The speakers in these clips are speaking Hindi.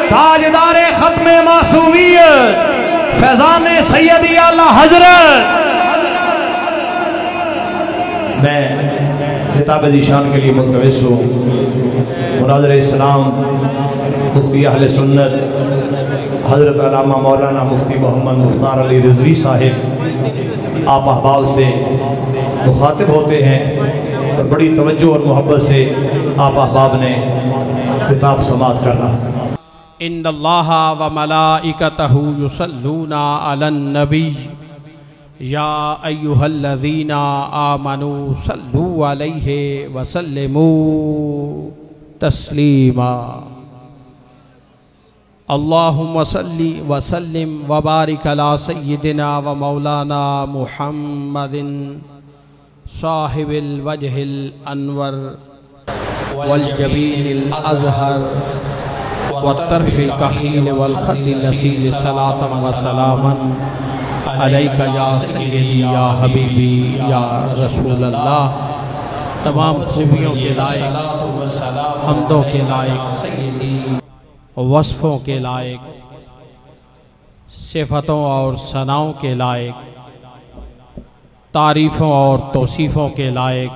ताजदार खत्म मासूमियत फैजान सैयदी आला हजरत। मैं खिताब ज़ीशान के लिए मुतवस्स हूँ। मुनाज़िर इस्लाम मुफ्ती अहले सुन्नत हज़रत अल्लामा मौलाना मुफ्ती मोहम्मद मुख्तार अली रिजवी साहिब आप अहबाब से मुखातिब होते हैं और बड़ी तवज्जो और मोहब्बत से आप अहबाब ने खिताब समाअत करना। इन्नल्लाहा व मलाइकतहु युसल्लूना अलन नबी या अय्युहल्लज़ीना आमनू सल्लू अलैहि व सल्लिमू तस्लीमा। अल्लाहुम्मा सल्ली व सल्लिम व बारिक अला सय्यिदिना व मौलाना मुहम्मदिन साहिबिल वजहिल अनवर वल जबीनिल अज़हर व तर्फिल कहील वल खद्दिल नसील सलातम व सलामन अलैका या सय्यदी या हबीबी या रसूलल्लाह। तमाम खूबियों के लायक, हम्दों के लायक, वस्फ़ों के लायक, सिफ़तों और सनाओं के लायक, तारीफ़ों और तौसीफ़ों के लायक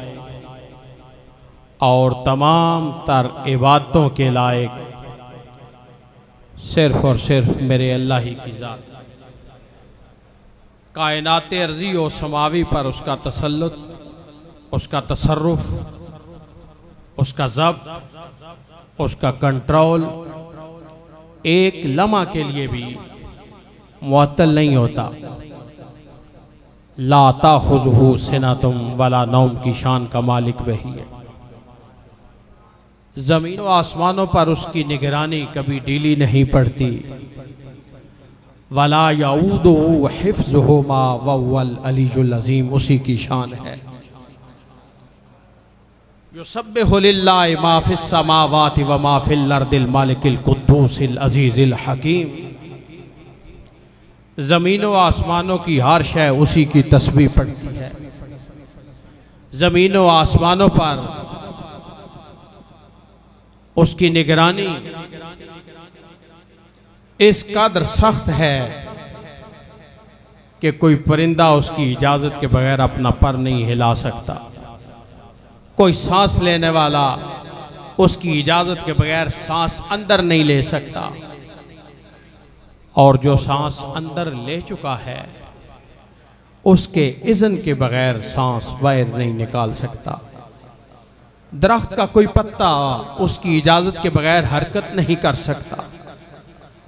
और तमाम तर इबादतों के लायक सिर्फ़ और सिर्फ मेरे अल्लाह ही की ज़ात। कायनात अर्ज़ी और समावी पर उसका तसल्लुत, उसका तसर्रुफ़, उसका ज़ब्त, उसका कंट्रोल एक लम्हा के लिए भी मुअत्तल नहीं होता। ला ताख़ुज़ुहु सिनतुम वला नौम की शान का मालिक वही है। ज़मीन व आसमानों पर उसकी निगरानी कभी ढीली नहीं पड़ती। वला यऊदुहु हिफ्ज़ुहुमा वहुवल अलीयुल अज़ीम, उसी की शान है। युसब्बिहु लिल्लाहि मा फ़िस समावाति व मा फ़िल अर्दिल मालिकिल कुद्दूसिल अज़ीज़िल हकीम। ज़मीनों आसमानों की हर शय उसी की तस्बीह पढ़ती है। ज़मीनों आसमानों पर उसकी निगरानी इस कदर सख्त है कि कोई परिंदा उसकी इजाज़त के बगैर अपना पर नहीं हिला सकता। कोई सांस लेने वाला उसकी इजाज़त के बगैर सांस अंदर नहीं ले सकता, और जो सांस अंदर ले चुका है उसके इज़्न के बगैर सांस बाहर नहीं निकाल सकता। दरख्त का कोई पत्ता उसकी इजाज़त के बगैर हरकत नहीं कर सकता,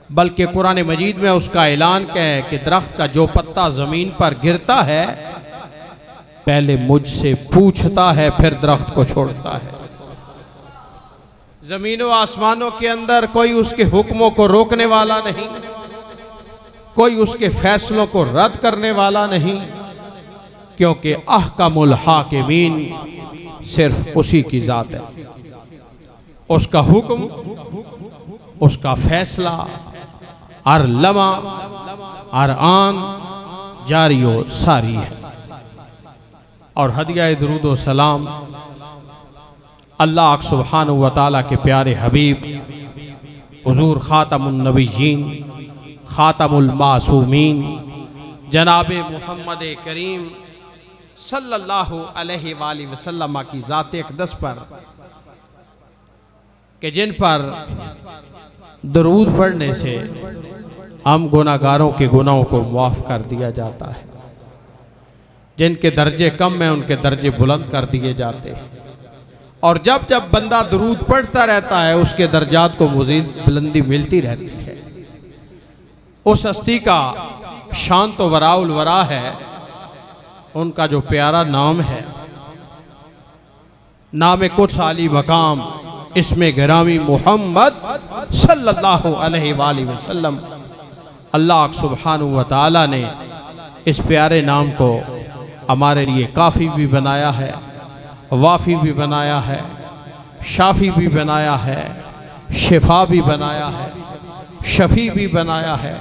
बल्कि कुरान मजीद में उसका ऐलान है कि दरख्त का जो पत्ता ज़मीन पर गिरता है पहले मुझसे पूछता है फिर दरख्त को छोड़ता है। ज़मीनों आसमानों के अंदर कोई उसके हुक्मों को रोकने वाला नहीं, कोई उसके फैसलों को रद्द करने वाला नहीं, क्योंकि अहकमुल हाकिमीन सिर्फ उसी की ज़ात है। उसका हुक्म, उसका फैसला हर लम्हा हर आन जारी हो सारी है। और हदिया दुरूद व सलाम अल्लाह सुब्हानहु व तआला के प्यारे हबीब हुजूर खातमुन नबिय्यीन खातमुल मासूमीन जनाब मुहम्मद करीम सल्लल्लाहु अलैहि वसल्लम की ज़ात अक़दस पर कि जिन पर दरूद पढ़ने से हम गुनाहगारों के गुनाहों को माफ़ कर दिया जाता है। जिनके दर्जे कम हैं उनके दर्जे बुलंद कर दिए जाते हैं, और जब जब बंदा दरूद पढ़ता रहता है उसके दर्जात को मज़ीद बुलंदी मिलती रहती है। उस हस्ती का शान तो वराउल वरा है, उनका जो प्यारा नाम है, नाम कुछ आली मकाम इसमें गिरामी मोहम्मद सल्लल्लाहु अलैहि वसल्लम। अल्लाह सुब्हानहु व तआला ने इस प्यारे नाम को हमारे लिए काफ़ी भी बनाया है, वाफ़ी भी बनाया है, शाफ़ी भी बनाया है, शिफा भी बनाया है, शफ़ी भी बनाया है।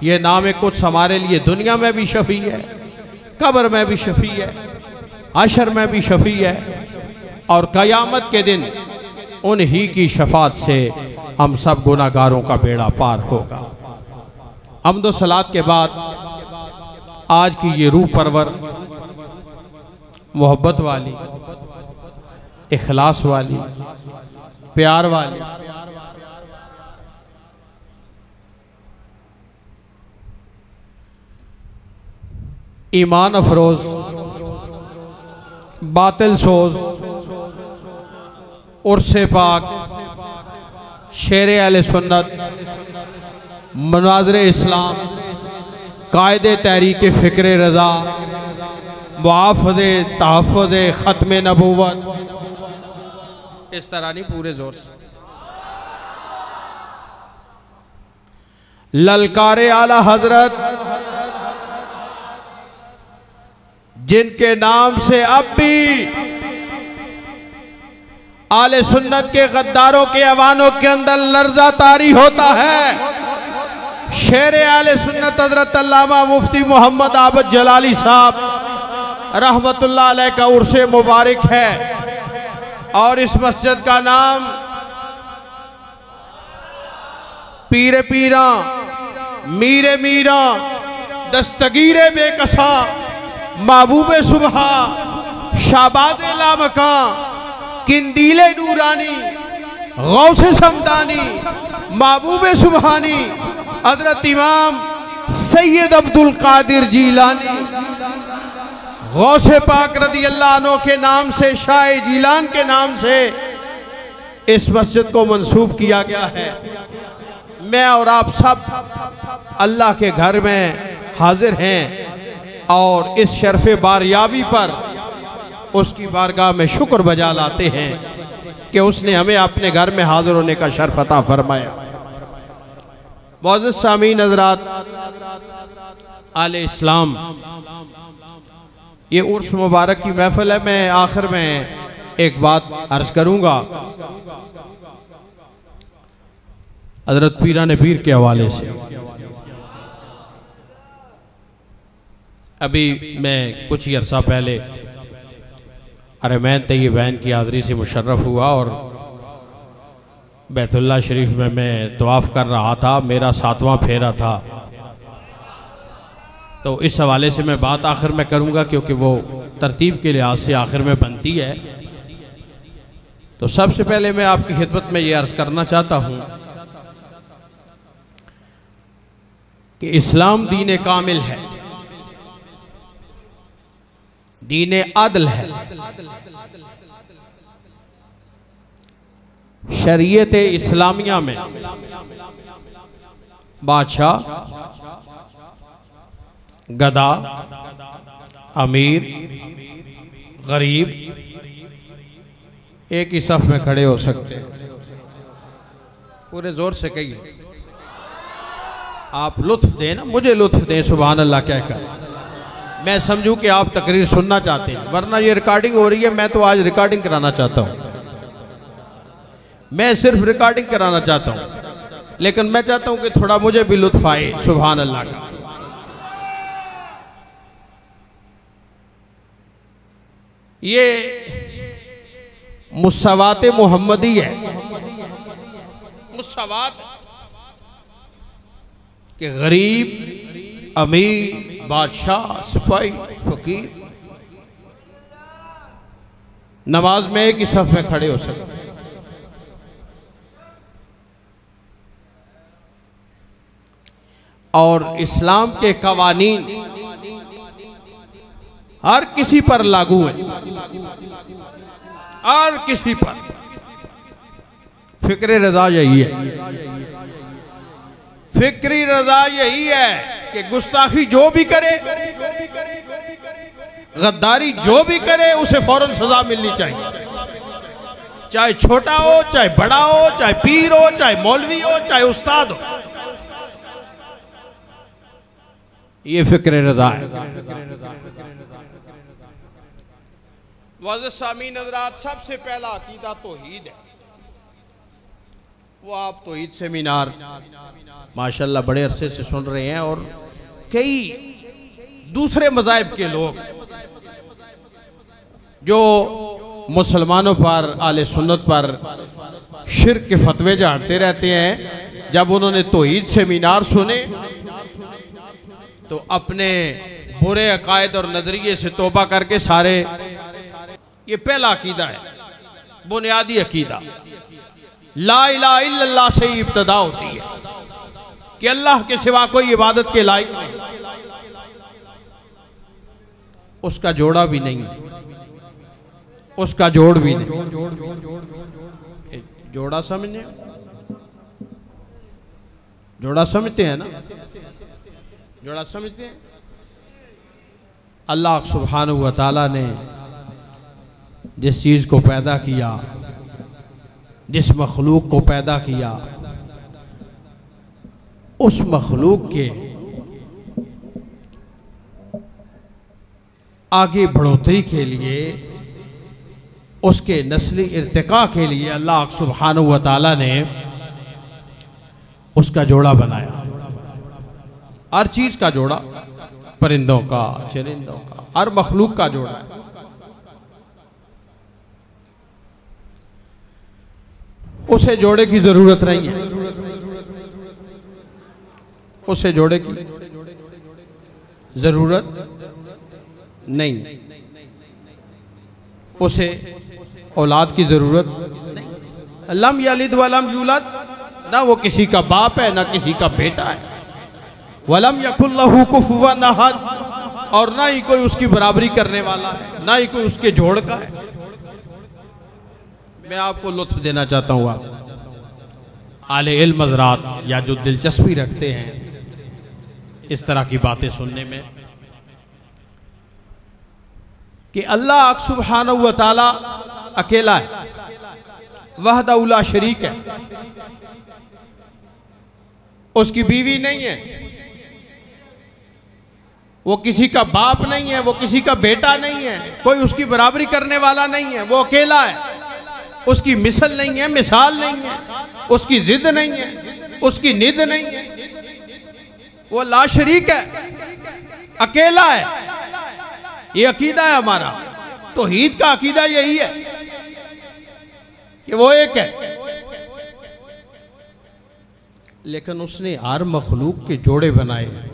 ये नाम कुछ हमारे लिए दुनिया में भी शफ़ी है, कब्र में भी शफ़ी है, हशर में भी शफ़ी है, और क़यामत के दिन उन्हीं की शफ़ाअत से हम सब गुनाहगारों का बेड़ा पार होगा। हम्दो सलात के बाद आज की ये रूह परवर, मोहब्बत वाली, इखलास वाली, प्यार वाली, ईमान अफरोज, बातिल सोज, उर्से पाक, शेर अहले सुन्नत, मुनाज़िर इस्लाम, कायदे तहरीक फ़िक्र रज़ा, मुआफ़ज़े तहफ़्फ़ुज़े ख़त्म नबूवत, इस तरह नहीं, पूरे जोर से ललकारे आला हजरत, जिनके नाम से अब भी आले सुन्नत के गद्दारों के अवानों के अंदर लर्जा तारी होता है। शेर आले सुन्नत हज़रत अल्लामा मुफ्ती मोहम्मद आबद जलाली साहब रहमतुल्लाह अलैह का उर्से मुबारक है और इस मस्जिद का नाम पीरे पीरा, मीरे मीरा, दस्तगीरे बेकसा, महबूबे सुबह, शाबाज लामका, किंदीले नूरानी, गौसे समदानी, महबूबे सुबहानी, हजरत इमाम सैयद अब्दुल कादिर जीलानी, गौसे पाक रदी अल्लाह अन्हु के नाम से, शाह जीलान के नाम से इस मस्जिद को मंसूब किया गया है। मैं और आप सब अल्लाह के घर में हाजिर हैं और इस शर्फ़े बारियाबी पर उसकी बारगाह में शुक्र बजा लाते हैं कि उसने हमें अपने घर में हाजिर होने का शर्फ अता फरमाया। मुअज़्ज़िज़ सामीन हज़रात, आले इस्लाम, ये उर्स मुबारक की महफिल है। मैं आखिर में एक बात अर्ज करूंगा हज़रत पीरान पीर के हवाले से। अभी मैं कुछ ही अरसा पहले अरमैन तय्यबैन की हाज़री से मुशर्रफ हुआ और बैतुल्लाह शरीफ में मैं तवाफ़ कर रहा था, मेरा 7वां फेरा था। तो इस हवाले से मैं बात आखिर में करूंगा क्योंकि वो तरतीब के लिहाज से आखिर में बनती है। तो सबसे पहले मैं आपकी खिदमत में ये अर्ज़ करना चाहता हूँ कि इस्लाम दीन कामिल है, दीन आदल है। शरीयत इस्लामिया में बादशाह, गदा, अमीर, गरीब एक ही सफ में खड़े हो सकते हैं। पूरे जोर से कहिए, आप लुत्फ दें ना, मुझे लुत्फ दें सुभान अल्लाह कहकर। मैं समझूं कि आप तकरीर सुनना चाहते हैं, वरना ये रिकॉर्डिंग हो रही है। मैं तो आज रिकॉर्डिंग कराना चाहता हूं, मैं सिर्फ रिकॉर्डिंग कराना चाहता हूं, लेकिन मैं चाहता हूं कि थोड़ा मुझे भी लुत्फ आए सुभान अल्लाह का। ये मुसवात मोहम्मदी है, मुसवात कि गरीब, अमीर, बादशाह, सिपाही, फकीर नमाज में एक ही सफ में खड़े हो सकते। और इस्लाम के कवानीन हर किसी पर लागू है, हर किसी पर। फिक्र रजा यही है, फिक्री रजा यही है कि गुस्ताखी जो भी करे, गद्दारी जो भी करे, उसे फौरन सजा मिलनी चाहिए, चाहे छोटा हो, चाहे बड़ा हो, चाहे पीर हो, चाहे मौलवी हो, चाहे उस्ताद हो। ये फिक्र रजा है। मुअज़्ज़िज़ सामीन हज़रात, सबसे पहला अकीदा तौहीद है। वो आप तौहीद सेमिनार माशाल्लाह बड़े अरसे से सुन रहे हैं और कई दूसरे मज़ाहिब के लोग जो मुसलमानों पर, आले सुन्नत पर शिर्क के फतवे झाड़ते रहते हैं। जब उन्होंने तौहीद सेमिनार सुने तो अपने बुरे अकायद और नजरिए से तौबा करके सारे, ये पहला अकीदा है, बुनियादी अकीदा, ला इलाहा इल्लल्लाह से ही इब्तदा होती है कि अल्लाह के सिवा कोई इबादत के लायक नहीं, उसका जोड़ा भी नहीं, उसका जोड़ भी नहीं। जोड़ा समझने, जोड़ा समझते हैं ना, जोड़ा समझते हैं। अल्लाह सुब्हानहू व तआला ने जिस चीज को पैदा किया, जिस मखलूक को पैदा किया, उस मखलूक के आगे बढ़ोतरी के लिए, उसके नस्ली इर्तिका के लिए अल्लाह सुब्हानहू व तआला ने उसका जोड़ा बनाया। हर चीज का जोड़ा, परिंदों का, चरिंदों का, हर मखलूक का जोड़ा है। उसे जोड़े की जरूरत नहीं है, उसे जोड़े की जरूरत नहीं, उसे औलाद की जरूरत नहीं। लम यलिद वलम यूलद, ना वो किसी का बाप है ना किसी का बेटा है। वलम यकुल लहू कुफुवन अहद, और ना ही कोई उसकी बराबरी करने वाला है, ना ही कोई उसके जोड़ का है। मैं आपको लुत्फ देना चाहता हूँ, आप आले इल्म हज़रात या जो दिलचस्पी रखते हैं इस तरह की बातें सुनने में, कि अल्लाह सुब्हानहू व तआला अकेला है, वहदहू ला शरीक है, उसकी बीवी नहीं है, वो किसी का बाप नहीं है, वो किसी का बेटा नहीं है, कोई उसकी बराबरी करने वाला नहीं है, वो अकेला है, उसकी मिसल नहीं है, मिसाल नहीं है, उसकी जिद नहीं है, उसकी निद नहीं है, वो ला शरीक है, अकेला है। ये अकीदा है हमारा, तौहीद का अकीदा यही है कि वो एक है। लेकिन उसने हर मखलूक के जोड़े बनाए हैं।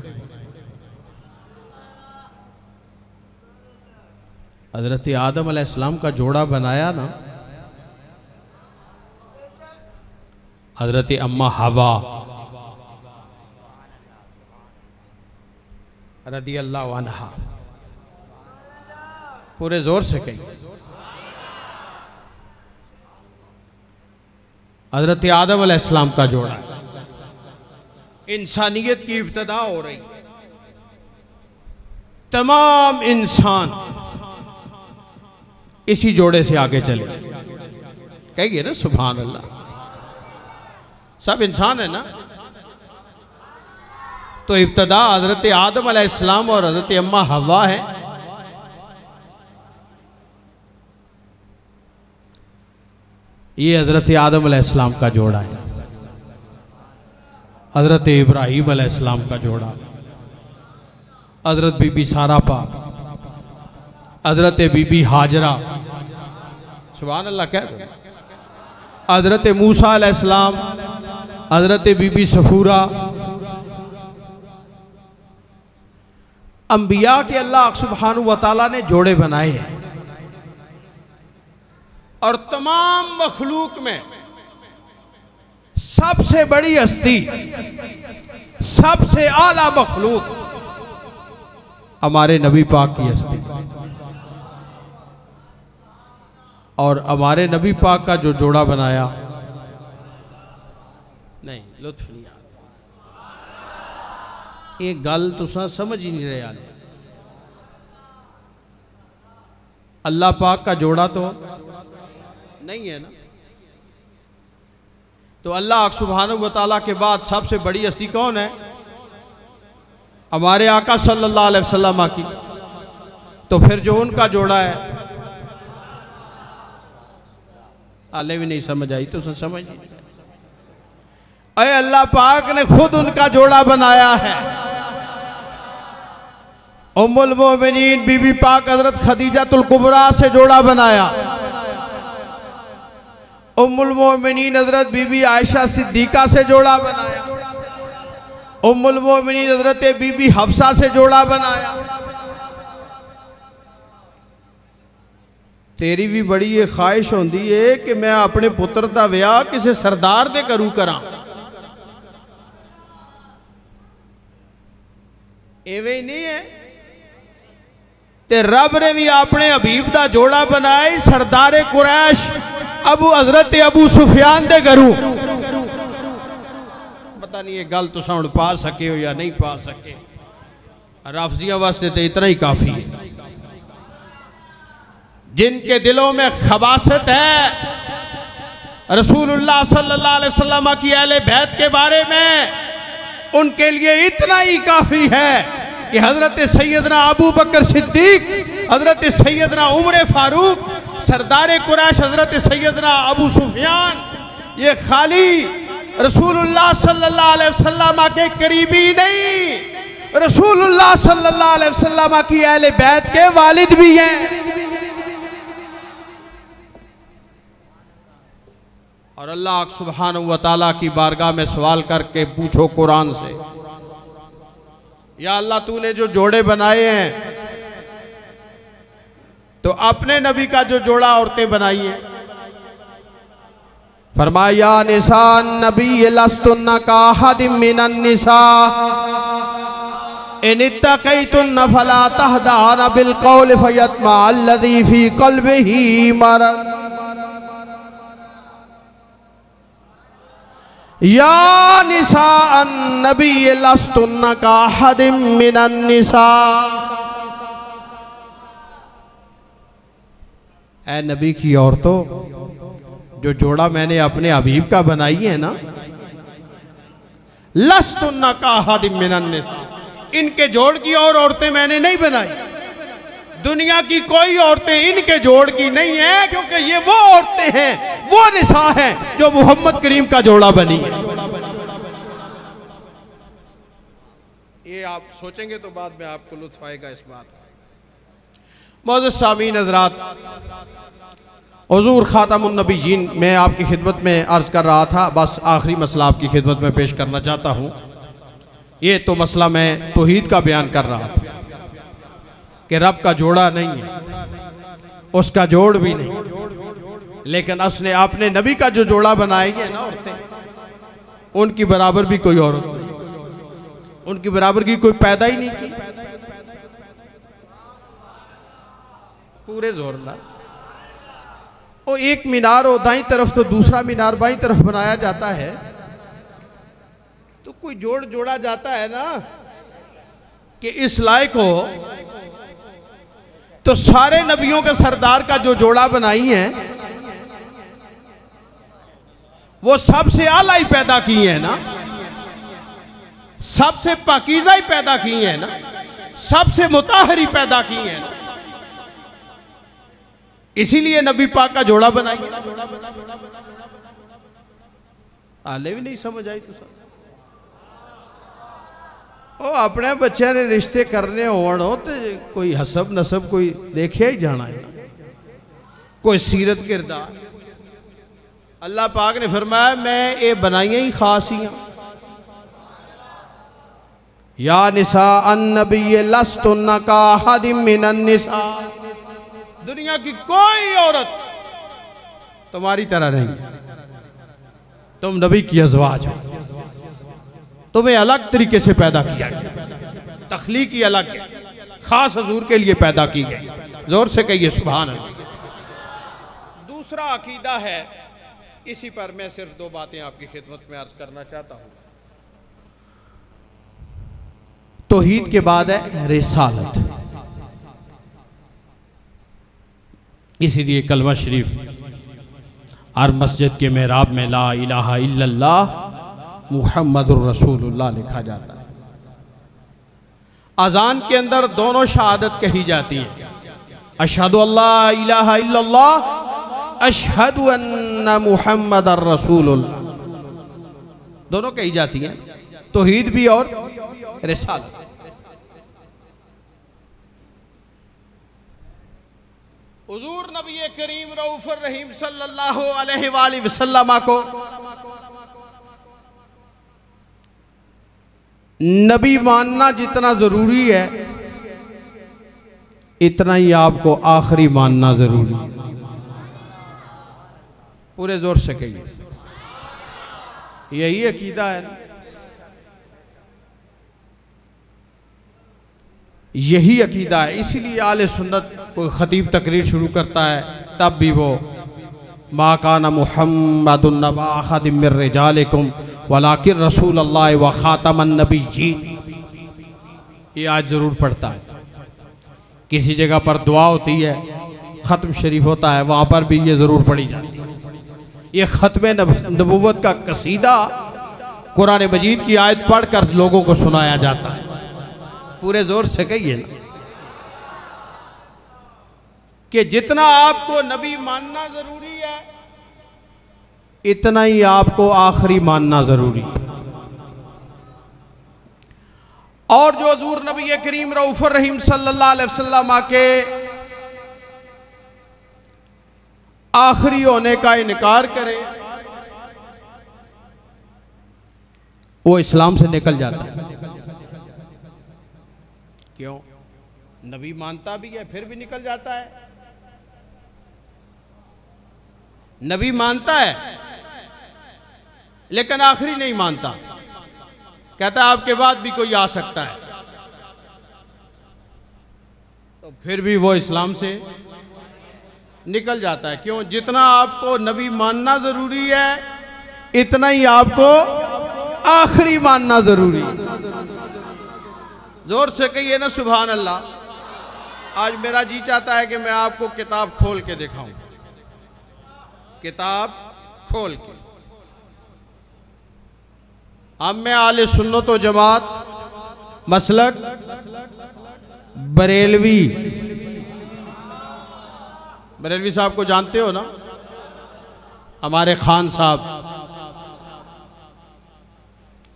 हजरत आदम अलैहिस्सलाम का जोड़ा बनाया ना हजरत अम्मा हवा रदी अल्लाह अन्हा, पूरे जोर से कही, हजरत आदम अलैहिस्सलाम का जोड़ा, इंसानियत की इब्तिदा हो रही, तमाम इंसान इसी जोड़े से आगे चले। कहिए ना सुभान अल्लाह, सब इंसान है ना। तो इब्तिदा हजरत आदम अलैहिस्सलाम और हजरत अम्मा हवा है। ये हजरत आदम अलैहिस्सलाम का जोड़ा है, हजरत इब्राहीम अलैहिस्सलाम का जोड़ा, हजरत बीबी सारा पाक, हजरत बीबी हाजरा, सुभान अल्लाह कह दो, हजरत मूसा अलैहिस्सलाम, हजरत बीबी सफूरा, अंबिया के अल्लाह सुब्हानहू व तआला ने जोड़े बनाए हैं। और तमाम मखलूक में सबसे बड़ी हस्ती, सबसे आला मखलूक हमारे नबी पाक की हस्ती, और हमारे नबी पाक का जो जोड़ा बनाया, नहीं लुत्फ नहीं आता, एक गल तुसा समझ ही नहीं रहे। अल्लाह पाक का जोड़ा तो नहीं है ना। तो अल्लाह सुब्हानहू व तआला के बाद सबसे बड़ी हस्ती कौन है? हमारे आका सल्लल्लाहु अलैहि वसल्लम की। तो फिर जो उनका जोड़ा है, आले भी नहीं समझ आई तो समझ नहीं। अरे अल्लाह पाक ने खुद उनका जोड़ा बनाया है। उम्मुल मोमिनीन बीबी पाक हजरत खदीजातुल कुबरा से जोड़ा बनाया। उम्मुल मोमिनीन हजरत बीबी आयशा सिद्दीका से जोड़ा बनाया, उम्मुल मोमिनीन हजरत बीबी हफ्सा से जोड़ा बनाया। तेरी भी बड़ी ये ख्वाहिश होंदी है कि मैं अपने पुत्र का विआह किसी सरदार दे करूं करा, एवें नहीं है। ते रब ने भी अपने हबीब का जोड़ा बनाया सरदार कुरैश हजरत अबू सुफियान दे घरों। पता नहीं ये गल तुसा हुण पा सके हो या नहीं पा सके, राफजिया वास्ते तो इतना ही काफी है। जिनके दिलों में खबासत है रसूलुल्लाह सल्लल्लाहु अलैहि वसल्लम की अहले बैत के बारे में, उनके लिए इतना ही काफी है कि हजरत सैयदना अबू बकर सिद्दीक, हजरत सैयदना उमर फारूक, सरदार कुरैश हजरत सैयदना अबू सुफियान, ये खाली रसूलुल्लाह सल्लल्लाहु अलैहि वसल्लम के करीबी नहीं, रसूलुल्लाह सल्लल्लाहु अलैहि वसल्लम की अहले बैत के वालिद भी हैं। और अल्लाह सुब्हानहू व तआला की बारगाह में सवाल करके पूछो कुरान से, या अल्लाह तूने जो जोड़े बनाए हैं तो अपने नबी का जो जोड़ा औरतें बनाई हैं, फरमाया निसान नबी लस्तुन्ना का हदिम मिनन निसा इन इत्तक़ैतुन्ना फला तहदाना बिल क़ौल फयत्मा अल्लज़ी फ़ी क़ल्बिही मरद। या निसा नबी लस्तुन्ना का हदिम मिनन निसा, ऐ नबी की औरतों, जो जोड़ा मैंने अपने हबीब का बनाई है ना, लस्तुन्ना का हदिम मिनन निसा, इनके जोड़ की और औरतें मैंने नहीं बनाई। दुनिया की कोई औरतें इनके जोड़ की नहीं है, क्योंकि ये वो औरतें हैं, वो निसा हैं जो मोहम्मद करीम का जोड़ा बनी है। ये आप सोचेंगे तो बाद में आपको लुत्फ आएगा इस बात का। मोअज़्ज़िज़ सामीन हज़रात, हुज़ूर खातमुन नबीयीन, मैं आपकी खिदमत में अर्ज कर रहा था, बस आखिरी मसला आपकी खिदमत में पेश करना चाहता हूँ। ये तो मसला मैं तौहीद का बयान कर रहा था कि रब का जोड़ा नहीं है, उसका जोड़ भी नहीं, लेकिन उसने अपने नबी का जो जोड़ा बनाई है ना औरतें, उनकी बराबर भी कोई औरत नहीं, उनकी बराबर की कोई पैदा ही नहीं की। पूरे जोर ला, वो एक मीनार हो दाईं तरफ तो दूसरा मीनार बाईं तरफ बनाया जाता है, तो कोई जोड़ जोड़ा जाता है ना कि इस लायक हो, तो सारे नबियों के सरदार का जो जोड़ा बनाई है वो सबसे आला ही पैदा की है ना, सबसे पाकीज़ा ही पैदा की है ना, सबसे मुताहरी पैदा की है ना, इसीलिए नबी पाक का जोड़ा बनाई। आले भी नहीं समझ आई तो सब ओ अपने बच्चे ने रिश्ते करने हो तो कोई हसब नसब कोई देखे ही जाना है, कोई सीरत किरदार। अल्लाह पाक ने फरमाया मैं ये बनाइया ही खास ही हूं। या निसा अन्नबी लस्तुन्ना का हदिम मिनन निसा, दुनिया की कोई औरत तुम्हारी तरह नहीं, तुम नबी की अज़वाज हो, तुम्हें अलग तरीके से पैदा किया गया, तख्लीकी अलग है, खास हुजूर के लिए पैदा की गई। जोर से कहिए सुभान अल्लाह। दूसरा अकीदा है, इसी पर मैं सिर्फ दो बातें आपकी खिदमत में अर्ज करना चाहता हूं। तौहीद के बाद है रिसालत, इसीलिए कलमा शरीफ और मस्जिद के मेहराब में ला इलाहा इल्लल्लाह मुहम्मदुर रसूलुल्लाह लिखा जाता है। अजान के अंदर दोनों शहादत कही जाती है, अशहदु अल्ला इलाहा इल्लल्लाह, अशहदु अन्ना मुहम्मदुर रसूलुल्लाह, दोनों कही जाती हैं, तौहीद भी और रिसालत। हुजूर नबी करीम रऊफुर रहीम सल्लल्लाहु अलैहि वसल्लम को नबी मानना जितना जरूरी है इतना ही आपको आखिरी मानना जरूरी है। पूरे जोर से कहिए, यही अकीदा है ना, यही अकीदा है। इसीलिए आले सुन्नत कोई खतीब तकरीर शुरू करता है तब भी वो मा काना मुहम्मदुन नबा अहदिम मिर रिजालिकुम वलाकिन रसूलुल्लाह व खातमन नबिय्यीन, ये आज जरूर पढ़ता है। किसी जगह पर दुआ होती है, ख़त्म शरीफ होता है, वहाँ पर भी ये ज़रूर पढ़ी जाती है। ये ख़त्म नबुव्वत का कसीदा कुरान मजीद की आयत पढ़कर लोगों को सुनाया जाता है। पूरे जोर से कहिए ना कि जितना आपको नबी मानना ज़रूरी है इतना ही आपको आखिरी मानना ज़रूरी है। और जो हुजूर नबी करीम रऊफुर रहीम सल्लल्लाहु अलैहि वसल्लम के आखिरी होने का इनकार करे वो इस्लाम से निकल जाता है। क्यों? नबी मानता भी है फिर भी निकल जाता है। नबी मानता है लेकिन आखिरी नहीं मानता, कहता है आपके बाद भी कोई आ सकता है, तो फिर भी वो इस्लाम से निकल जाता है। क्यों? जितना आपको नबी मानना जरूरी है इतना ही आपको आखिरी मानना जरूरी है। जोर से कहिए ना सुभान अल्लाह। आज मेरा जी चाहता है कि मैं आपको किताब खोल के दिखाऊं, किताब खोल के। अब मैं आले सुन्नत व जमात मसलक बरेलवी, बरेलवी साहब को जानते हो ना, हमारे खान साहब,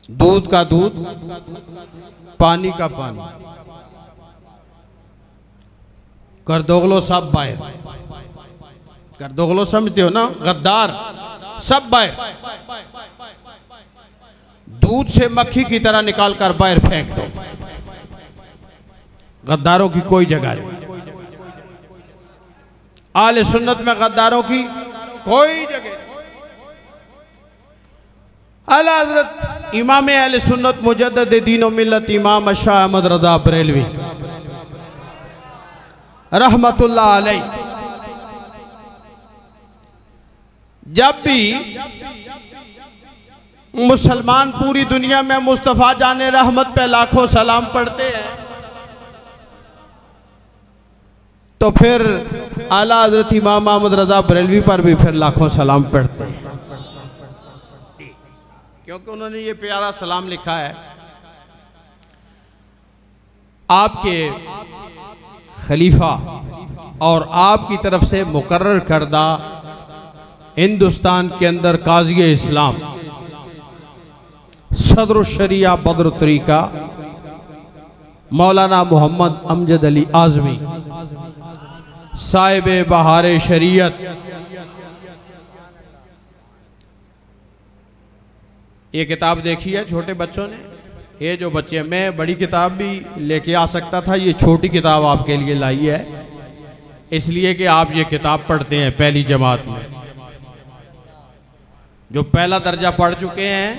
दूध का दूध पानी का पानी, करदोगलो सब बाहर, करदोगलो समझते हो ना, गद्दार सब बाहर, दूध से मक्खी की तरह निकाल कर बाहर फेंक दो, गद्दारों की कोई जगह नहीं। आले सुन्नत में गद्दारों की कोई जगह। आला हज़रत इमाम अहले सुन्नत मुजद्दिद दीन व मिल्लत इमाम शाह अहमद रज़ा बरेलवी रहमतुल्लाह अलैह जब भी मुसलमान पूरी दुनिया में मुस्तफ़ा जाने रहमत पे लाखों सलाम पढ़ते हैं तो फिर आला हज़रत इमाम अहमद रज़ा बरेलवी पर भी फिर लाखों सलाम पढ़ते हैं, क्योंकि उन्होंने ये प्यारा सलाम लिखा है। आपके खलीफा और आपकी तरफ से मुकर्रर करदा हिंदुस्तान के अंदर काज़ी इस्लाम सदर शरिया बद्र तरीका मौलाना मोहम्मद अमजद अली आज़मी साहिब बहारे शरीयत, ये किताब देखी है छोटे बच्चों ने? ये जो बच्चे, मैं बड़ी किताब भी लेके आ सकता था, ये छोटी किताब आपके लिए लाई है इसलिए कि आप ये किताब पढ़ते हैं पहली जमात में। जो पहला दर्जा पढ़ चुके हैं,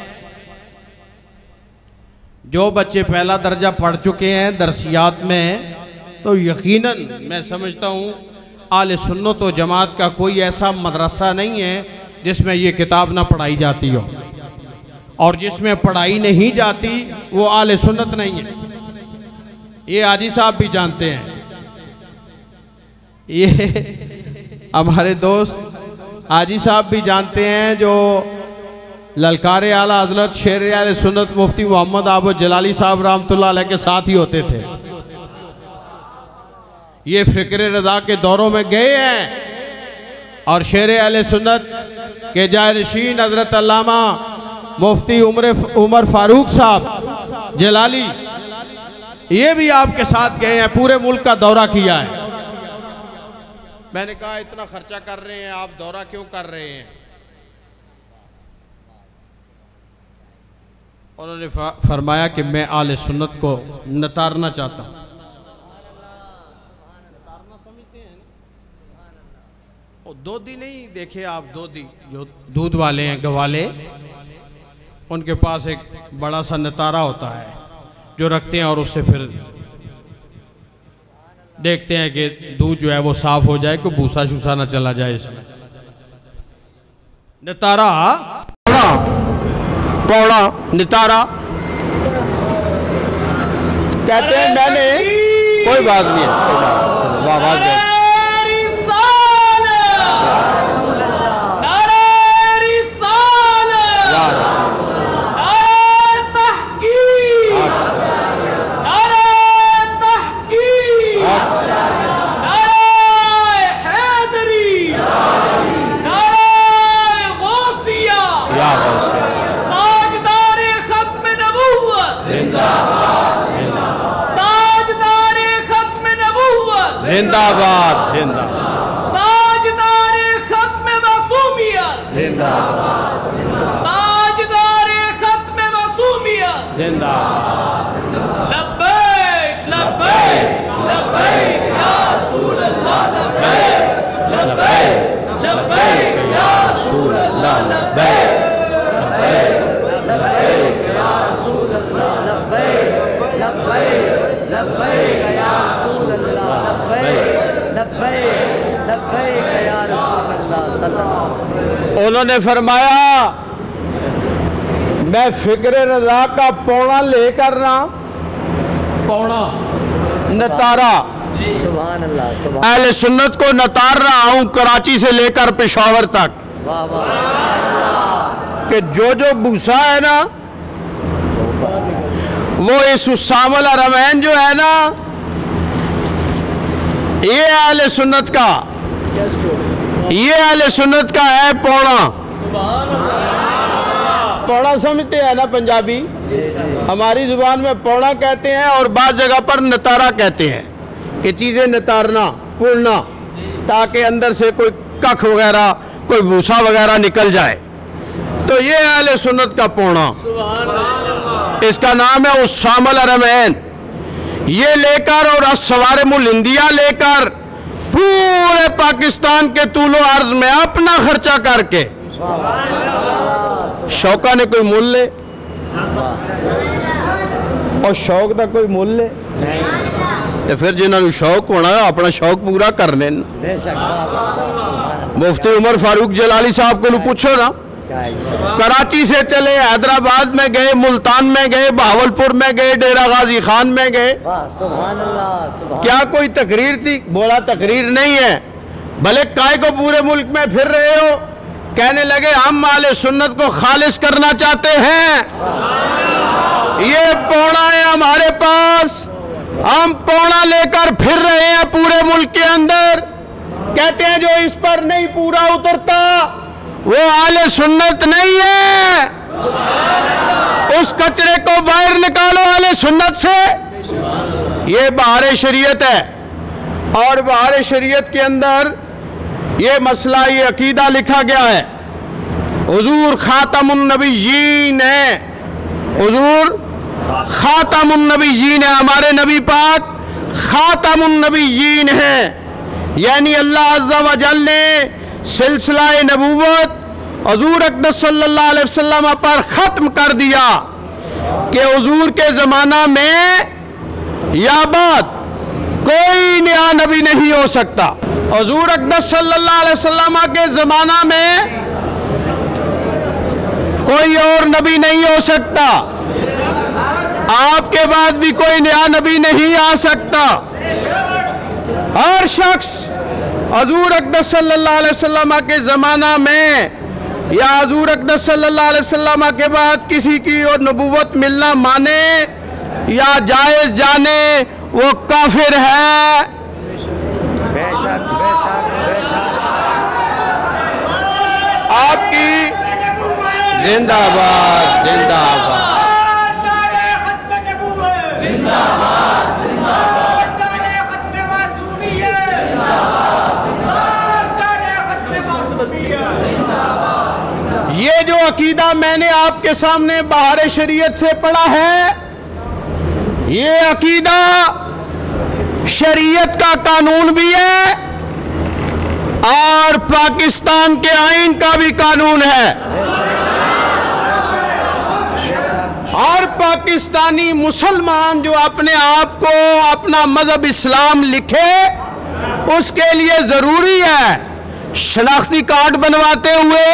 जो बच्चे पहला दर्जा पढ़ चुके हैं दरसियात में, तो यकीनन मैं समझता हूँ आले सुन्नत व जमात का कोई ऐसा मदरसा नहीं है जिसमें ये किताब ना पढ़ाई जाती हो, और जिसमें पढ़ाई नहीं जाती वो आले सुन्नत नहीं है। ये हाजी साहब भी जानते हैं, ये हमारे दोस्त हाजी साहब भी जानते हैं जो ललकारे आला हजरत शेर आले सुन्नत मुफ्ती मोहम्मद आबू जलाली साहब रहमतुल्लाह अलैह के साथ ही होते थे। ये फ़िक्र रज़ा के दौरों में गए हैं और शेर आले सुन्नत के जायरशीन हजरत अल्लामा मुफ्ती उमर फारूक साहब जलाली, ये भी आपके साथ गए हैं, पूरे मुल्क का दौरा किया है। मैंने कहा इतना खर्चा कर रहे हैं आप, दौरा क्यों कर रहे हैं? उन्होंने फरमाया कि मैं आले सुन्नत को नतारना चाहता हूँ। दूधी नहीं देखे आप, दूधी जो दूध वाले हैं, गवाले, उनके पास एक बड़ा सा नतारा होता है जो रखते हैं और उससे फिर देखते हैं कि दूध जो है वो साफ हो जाए, कोई भूसा शूसा ना चला जाए इसमें। नतारा पौड़ा नितारा कहते हैं। मैंने कोई बात नहीं है, जिंदाबाद जिंदाबाद, ताजदारे खत्म मासूमियत जिंदाबाद, ताजदारे खत्म मासूमियत जिंदाबाद, लब्बैक लब्बैक लब्बैक या रसूल अल्लाह, लब्बैक लब्बैक लब्बैक या रसूल अल्लाह, लब्बैक लब्बैक लब्बैक या रसूल अल्लाह, लब्बैक लब्बैक लब्बैक या रसूल अल्लाह, उन्होंने फरमाया मैं फिक्र रज़ा का पौड़ा लेकर ना, पौड़ा नतारा अहले सुन्नत को नतार रहा हूँ कराची से लेकर पेशावर तक, कि जो भूसा है ना वो इस उसामल रमैन जो है ना, ये अहले सुन्नत का, ये अहले सुन्नत का है पौड़ा। पौड़ा समझते हैं ना पंजाबी, हमारी जुबान में पौड़ा कहते हैं और बाज़ जगह पर नतारा कहते हैं कि चीज़ें नतारना, पुड़ना, ताकि अंदर से कोई कख वगैरह, कोई भूसा वगैरह निकल जाए। तो ये अहले सुन्नत का पौड़ा, इसका नाम है उसामल रमैन। ये लेकर और असवारिमुल इंडिया लेकर पूरे पाकिस्तान के तूलो अर्ज में अपना खर्चा करके शौका ने कोई मुल ले और शौक का कोई मुल ले, तो फिर जिन्होंने शौक होना अपना शौक पूरा करने। मुफ्ती उमर फारूक जलाली साहब को पूछो ना, कराची से चले हैदराबाद में गए, मुल्तान में गए, बहावलपुर में गए, डेरा गाजी खान में गए, क्या कोई तकरीर थी? बोला तकरीर नहीं है, भले काय को पूरे मुल्क में फिर रहे हो। कहने लगे हम आले सुन्नत को खालिस करना चाहते हैं, ये पौड़ा है हमारे पास, हम पौड़ा लेकर फिर रहे हैं पूरे मुल्क के अंदर। कहते हैं जो इस पर नहीं पूरा उतरता वो आले सुन्नत नहीं है, उस कचरे को बाहर निकालो आले सुन्नत से। ये बहार शरीयत है और बहार शरीयत के अंदर ये मसला, ये अकीदा लिखा गया है। हुजूर खातमुन नबीयीन है, हुजूर खातमुन नबीयीन है, हमारे नबी पाक खातमुन नबीयीन है। यानी अल्लाह अज़्ज़ा व जल ने सिलसिला नबूवत हुजूर अक़दस सल्लल्लाहु अलैहि वसल्लम पर ख़त्म कर दिया कि हुजूर के ज़माना में या बाद कोई नया नबी नहीं हो सकता। हुजूर अक़दस सल्लल्लाहु अलैहि वसल्लम के ज़माना में कोई और नबी नहीं हो सकता, आपके बाद भी कोई नया नबी नहीं आ सकता। हर शख्स हुजूर अक़दस सल्लल्लाहु अलैहि वसल्लम के ज़माना में या हुजूर अक़दस सल्लल्लाहु अलैहि वसल्लम के बाद किसी की और नबूवत मिलना माने या जायज़ जाने वो काफिर है। आपकी जिंदाबाद जिंदाबाद जिंदाबाद जिंदाबाद अकीदा मैंने आपके सामने बाहर शरीयत से पढ़ा है, ये अकीदा शरीयत का कानून भी है और पाकिस्तान के आईन का भी कानून है। और पाकिस्तानी मुसलमान जो अपने आप को अपना मजहब इस्लाम लिखे, उसके लिए जरूरी है शनाख्ती कार्ड बनवाते हुए,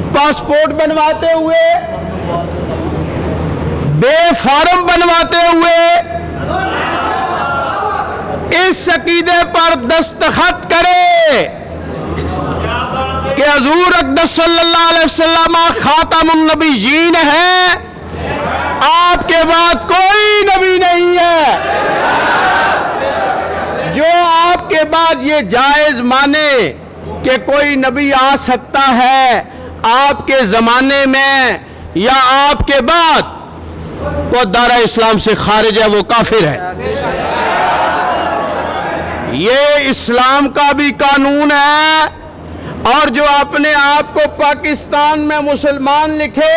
पासपोर्ट बनवाते हुए, बेफार्म बनवाते हुए इस अकीदे पर दस्तखत करे कि हजूर अक़दस सल्लल्लाहु अलैहि वसल्लम खातमुन नबीयीन है, आपके बाद कोई नबी नहीं है। जो आपके बाद ये जायज माने कि कोई नबी आ सकता है आपके जमाने में या आपके बाद, वो दारा इस्लाम से खारिज है, वो काफिर है। ये इस्लाम का भी कानून है और जो अपने आप को पाकिस्तान में मुसलमान लिखे,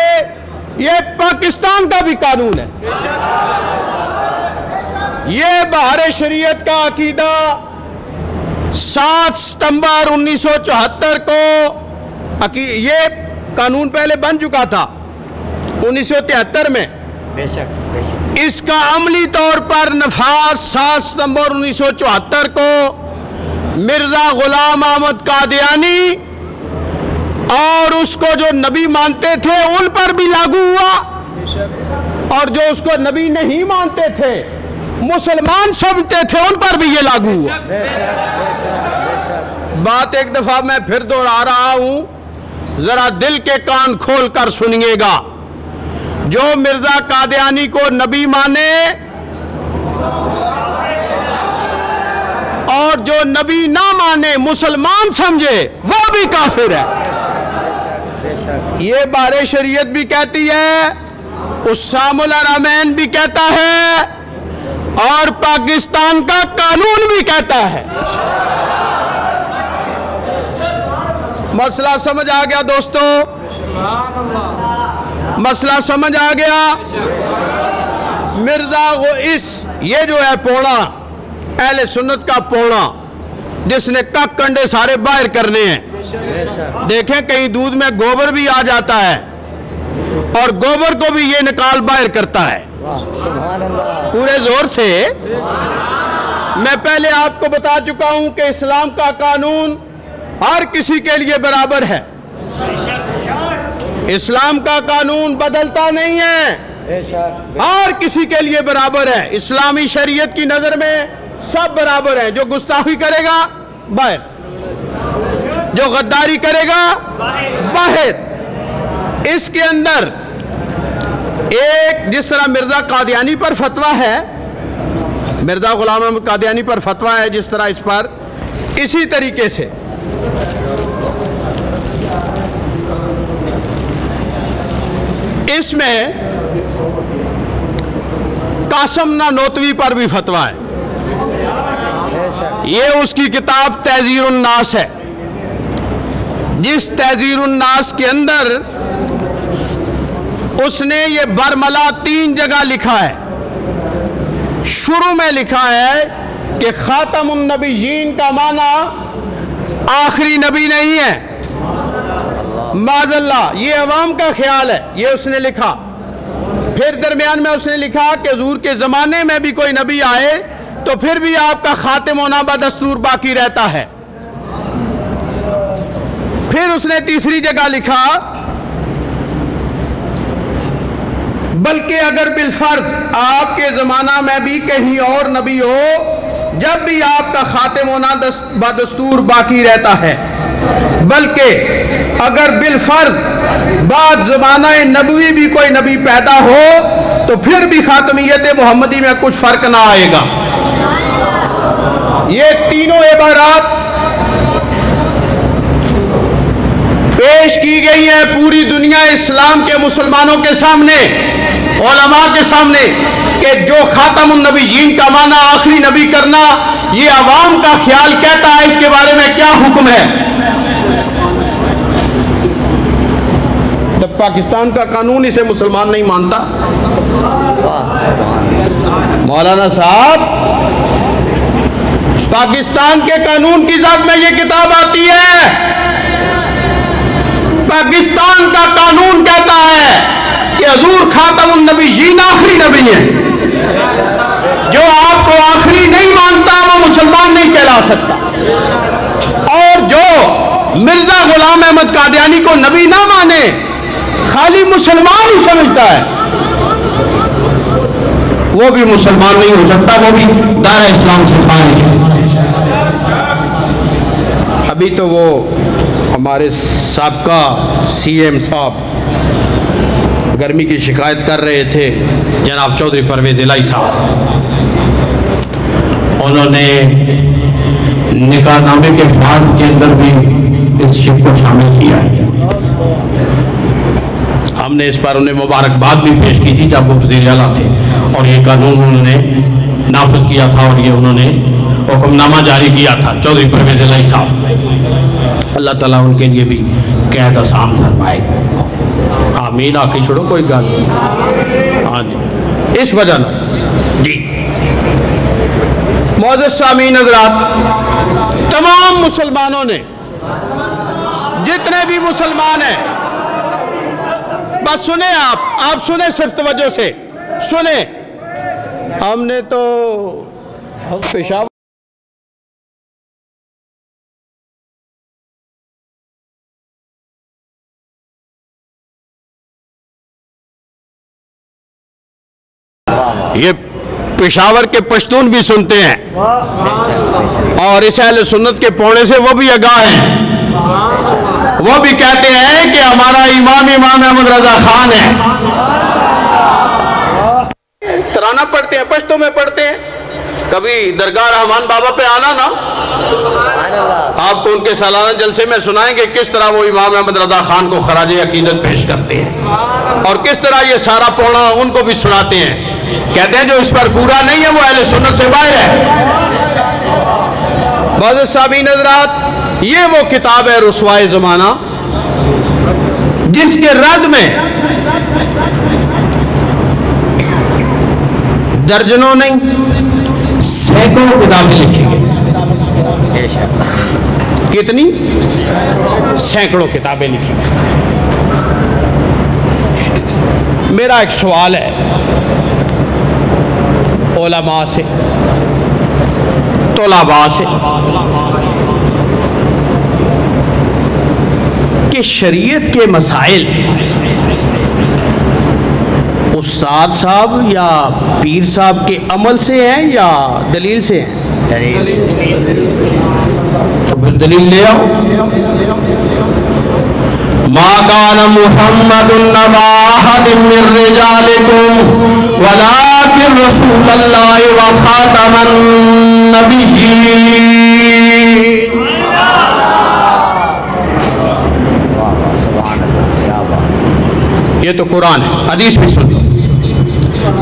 ये पाकिस्तान का भी कानून है। ये बाहर शरीयत का अकीदा 7 सितंबर 1974 को ये कानून पहले बन चुका था 1973 में। बेशक इसका अमली तौर पर नफाज 7 सितंबर 1974 को मिर्जा गुलाम अहमद कादियानी और उसको जो नबी मानते थे उन पर भी लागू हुआ, और जो उसको नबी नहीं मानते थे, मुसलमान समझते थे, उन पर भी ये लागू हुआ। बात एक दफा मैं फिर दोहरा रहा हूं, जरा दिल के कान खोल कर सुनिएगा। जो मिर्जा कादियानी को नबी माने और जो नबी ना माने, मुसलमान समझे, वो भी काफिर है। ये बारे शरीयत भी कहती है, उस्सामुल हरमैन भी कहता है और पाकिस्तान का कानून भी कहता है। मसला समझ आ गया दोस्तों? मसला समझ आ गया? मिर्जा वो ये जो है पौड़ा, अहले सुन्नत का पौड़ा, जिसने कक कंडे सारे बाहर करने हैं। देखें कहीं दूध में गोबर भी आ जाता है और गोबर को भी ये निकाल बाहर करता है पूरे जोर से। मैं पहले आपको बता चुका हूं कि इस्लाम का कानून हर किसी के लिए बराबर है। इस्लाम का कानून बदलता नहीं है, हर किसी के लिए बराबर है। इस्लामी शरीयत की नजर में सब बराबर है। जो गुस्ताखी करेगा बाहर, जो गद्दारी करेगा बाहर। इसके अंदर एक, जिस तरह मिर्जा कादियानी पर फतवा है, मिर्जा गुलाम अहमद कादियानी पर फतवा है, जिस तरह इस पर, इसी तरीके से इसमें कासम नानोतवी पर भी फतवा है। ये उसकी किताब तहजीरुन नास है, जिस तहजीरुन नास के अंदर उसने ये बरमला 3 जगह लिखा है। शुरू में लिखा है कि खातमुन नबीयीन का माना आखिरी नबी नहीं है, माज़अल्लाह, ये अवाम का ख्याल है, ये उसने लिखा। फिर दरमियान में उसने लिखा कि हुजूर के ज़माने में भी कोई नबी आए तो फिर भी आपका खातिम होना बदस्तूर बाकी रहता है। फिर उसने तीसरी जगह लिखा, बल्कि अगर बिलफर्ज आपके ज़माना में भी कहीं और नबी हो, जब भी आपका खातिम होना बदस्तूर बाकी रहता है। बल्कि अगर बिलफर्ज बाद ज़माना नबवी भी कोई नबी पैदा हो तो फिर भी खातमियत मोहम्मदी में कुछ फ़र्क ना आएगा। ये तीनों इबारात पेश की गई हैं पूरी दुनिया इस्लाम के मुसलमानों के सामने, उलमा के सामने, कि जो खातमुन नबीयीन का माना आखिरी नबी करना, ये अवाम का ख्याल कहता है, इसके बारे में क्या हुक्म है। तो पाकिस्तान का कानून इसे मुसलमान नहीं मानता। मौलाना साहब, पाकिस्तान के कानून की जात में ये किताब आती है। पाकिस्तान का कानून कहता है कि हुजूर खातमुन नबीयीन आखिरी नबी है। जो आपको आखिरी नहीं मानता वो मुसलमान नहीं कहला सकता। और जो मिर्जा गुलाम अहमद कादियानी को नबी ना माने, खाली मुसलमान ही समझता है, वो भी मुसलमान नहीं हो सकता, वो भी दायरा इस्लाम से खारिज है। अभी तो वो हमारे साबका सीएम साहब गर्मी की शिकायत कर रहे थे, जनाब चौधरी परवेज इलाही साहब। उन्होंने निकाहनामे के फॉर्म के अंदर भी इस शिप को शामिल किया है। हमने इस पर उन्हें मुबारकबाद भी पेश की थी जब वो वज़ीर आला थे, और ये कानून उन्होंने नाफिज किया था और ये उन्होंने हुक्मनामा जारी किया था चौधरी परवेज इलाही साहब। अल्लाह ताला उनके लिए भी कैद आसान फरमाए। आमीन आके छोड़ो, कोई गल नहीं। हाँ जी, इस वजह ना जी मोअज़्ज़िज़ सामीन हज़रात, तमाम मुसलमानों ने, जितने भी मुसलमान हैं, बस सुने, आप सुने, सिर्फ तवज्जो से सुने। हमने तो पेशाब ये पेशावर के पश्तून भी सुनते हैं और इस अहले सुन्नत के पौने से वो भी आगाह हैं। वो भी कहते हैं कि हमारा इमाम अहमद रजा खान है। तराना पढ़ते हैं, पश्तो में पढ़ते हैं। कभी दरगाह रहमान बाबा पे आना ना, आपको उनके सालाना जलसे में सुनाएंगे किस तरह वो इमाम अहमद रजा खान को खराज अकीदत पेश करते हैं और किस तरह ये सारा पौना उनको भी सुनाते हैं। कहते हैं जो इस पर पूरा नहीं है वो अहले सुन्नत से बाहर है। मुअज़्ज़िज़ सामीन हज़रात, ये वो किताब है रुसवाए ज़माना, जिसके रद में दर्जनों नहीं सैकड़ों किताबें लिखी गई। कितनी? सैकड़ों किताबें लिखी गई। मेरा एक सवाल है उलमा से, तलबा से, कि शरीयत के मसाइल उस्ताद साहब या पीर साहब के अमल से हैं या दलील से हैं? तो फिर दलील ले आओ। मा कान मुहम्मदुन नबा अहदिन मिन रिजालिकुम वलाकिन रसूलल्लाहि व खातमन नबिय्यीन। ये तो कुरान है, हदीस भी सुन लो।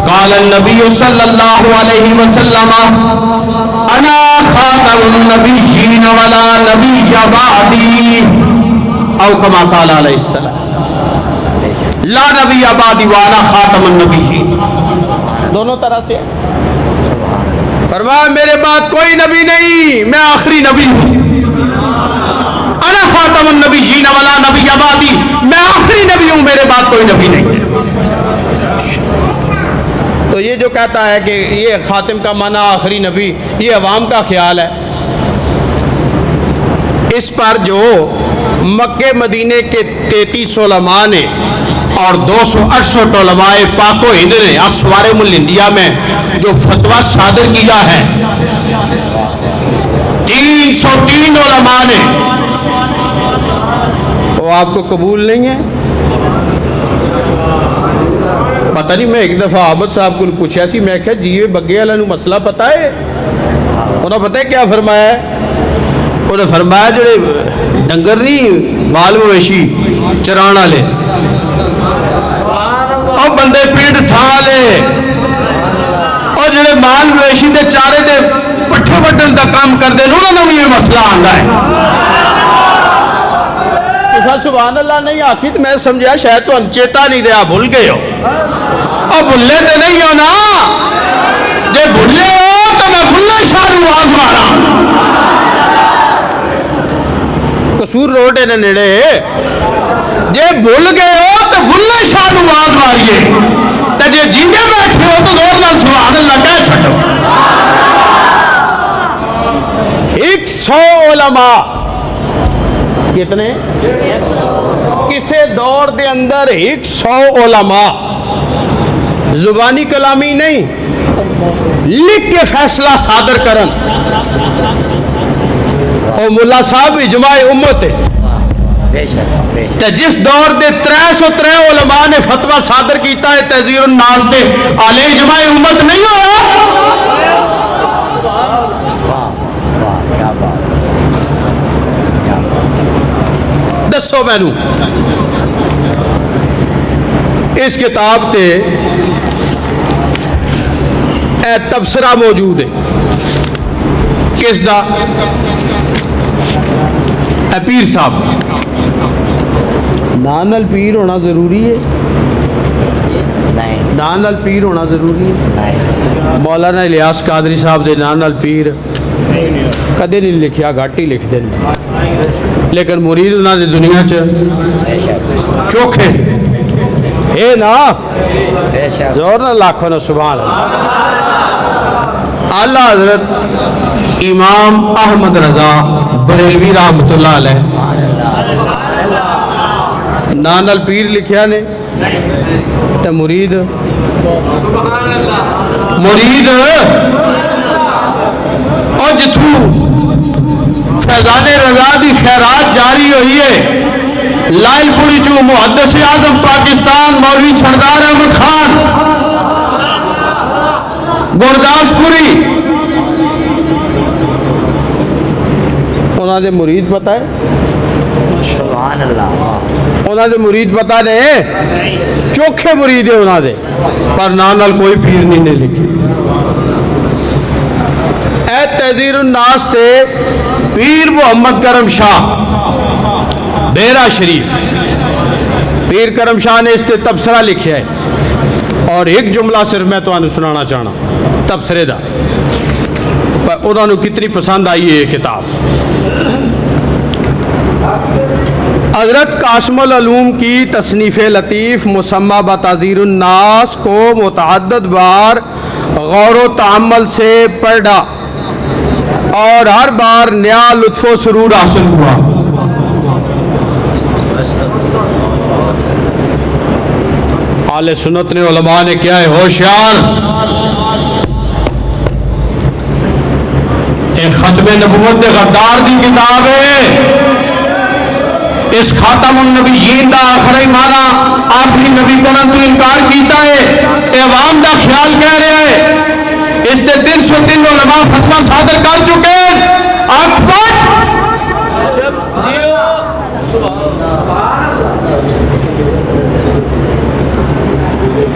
काल नबी सल्लल्लाहु अलैहि वसल्लम अना खातमुन नबिय्यीन वला नबिय्य बादी औ कमा काल अलैहिस्सलाम ला नबिय्य बादी वाला खातमुन नबिय्यीन। दोनों तरह से फरमाया मेरे बाद कोई नबी नहीं, मैं आखिरी नबी हूं। अना खातमुन नबिय्यीन वला नबिय्य बादी, मैं आखिरी नबी हूं, मेरे बाद कोई नबी नहीं। तो ये जो कहता है कि ये खातिम का माना आखिरी नबी, ये अवाम का ख्याल है। इस पर जो मक्के मदीने के 33 उलमा ने और 268 उलमाए पाको हिंद ने असवारे मुल इंडिया में जो फतवा सादर किया है, 303 उलमा ने, वो आपको कबूल नहीं है। पता नहीं, मैं एक दफ़ा आबद साहब को पूछा सी, मैं क्या जीवे बग्गे वाला नू मसला पता है? उन्होंने पता है क्या फरमाया? उन्हें फरमाया जो डंगर नहीं माल मवेशी चराण वाले और बंदे पीठ था ले और जो माल मवेशी के चारे दे पट्ठे वड्डन का काम करते उन्होंने भी ये मसला आंदा है। तुसा सुभान अल्लाह नहीं आखी तो मैं समझा शायद तो चेता नहीं रहा, भूल गए हो। अब भुल्ले तो नहीं हो ना, जे भुल्ले हो तो मैं भुल्ले शाह आवाज मारा। कसूर रोड ने नेड़े, जे भूल गए हो तो भुल्ले शाह आवाज मारिए, तो जे जींदे बैठे हो तो जोर नाल सुभान अल्लाह कह छड्डो। 100 उलमा, कितने किसे दौर के अंदर 100 उलमा जुबानी कलामी नहीं, लिख के फैसला सादर करन। और मुल्ला साहब इजमाए उम्मत है। जिस दौर के 303 उलमा ने फतवा सादर किया है तहजीरुन नास दे, आले इजमाए उम्मत नहीं होया। दसो मैनू इस किताब ते तबसरा मौजूद है किस दा? पीर साहब। नाल पीर होना जरूरी है, नाल पीर होना जरूरी है। मौलाना इलियास कादरी साहब के नाल पीर कदे नहीं लिखा, घट ही लिखते हैं, लेकिन मुरीद उन्होंने दुनिया च चोखे ए ना जोर ना लाखों ना सुभान आला हजरत इमाम अहमद रजा बरेलवी रहमतुल्लाह अलैह नानल पीर लिखिया ने ते मुरीद और जिथू फैजाने रजा की खैरात जारी हुई है, लालपुरी चू मुहद्दिस आजम पाकिस्तान मौलवी सरदार अहमद खान गुरदासपुरी उन्होंने मुरीद पता है, उन्होंने मुरीद पता ने चोखे मुरीद है उन्होंने, पर नाल कोई पीर नहीं ने लिखी। ए तहजीरुन नास ते पीर मोहम्मद करम शाह बेरा शरीफ, पीर करम शाह ने इस ते तबसरा लिखा है। और एक जुमला सिर्फ मैं तुम्हें सुनाना चाहना तबसरे का, पर उन्होंने कितनी पसंद आई है ये किताब। हज़रत कासिमुल उलूम की तसनीफ़ लतीफ़ मुसम्मा बताज़ीरुन नास को मुतअद्दिद बार गौर व तअम्मुल से पढ़ा और हर बार नया लुत्फ़ो सुरूर हासिल हुआ। आले सुन्नत ने उलमा ने क्या है होशियार, एक खत्मे नबुव्वत दे गद्दार दी किताब है। इस खातमुन नबीयीन दा आखिरी माना आखिरी नबी बनन तो इनकार किया है, अवाम दा ख्याल कह रहा है। इस दे 303 उलमा फतवा सादर कर चुके हैं।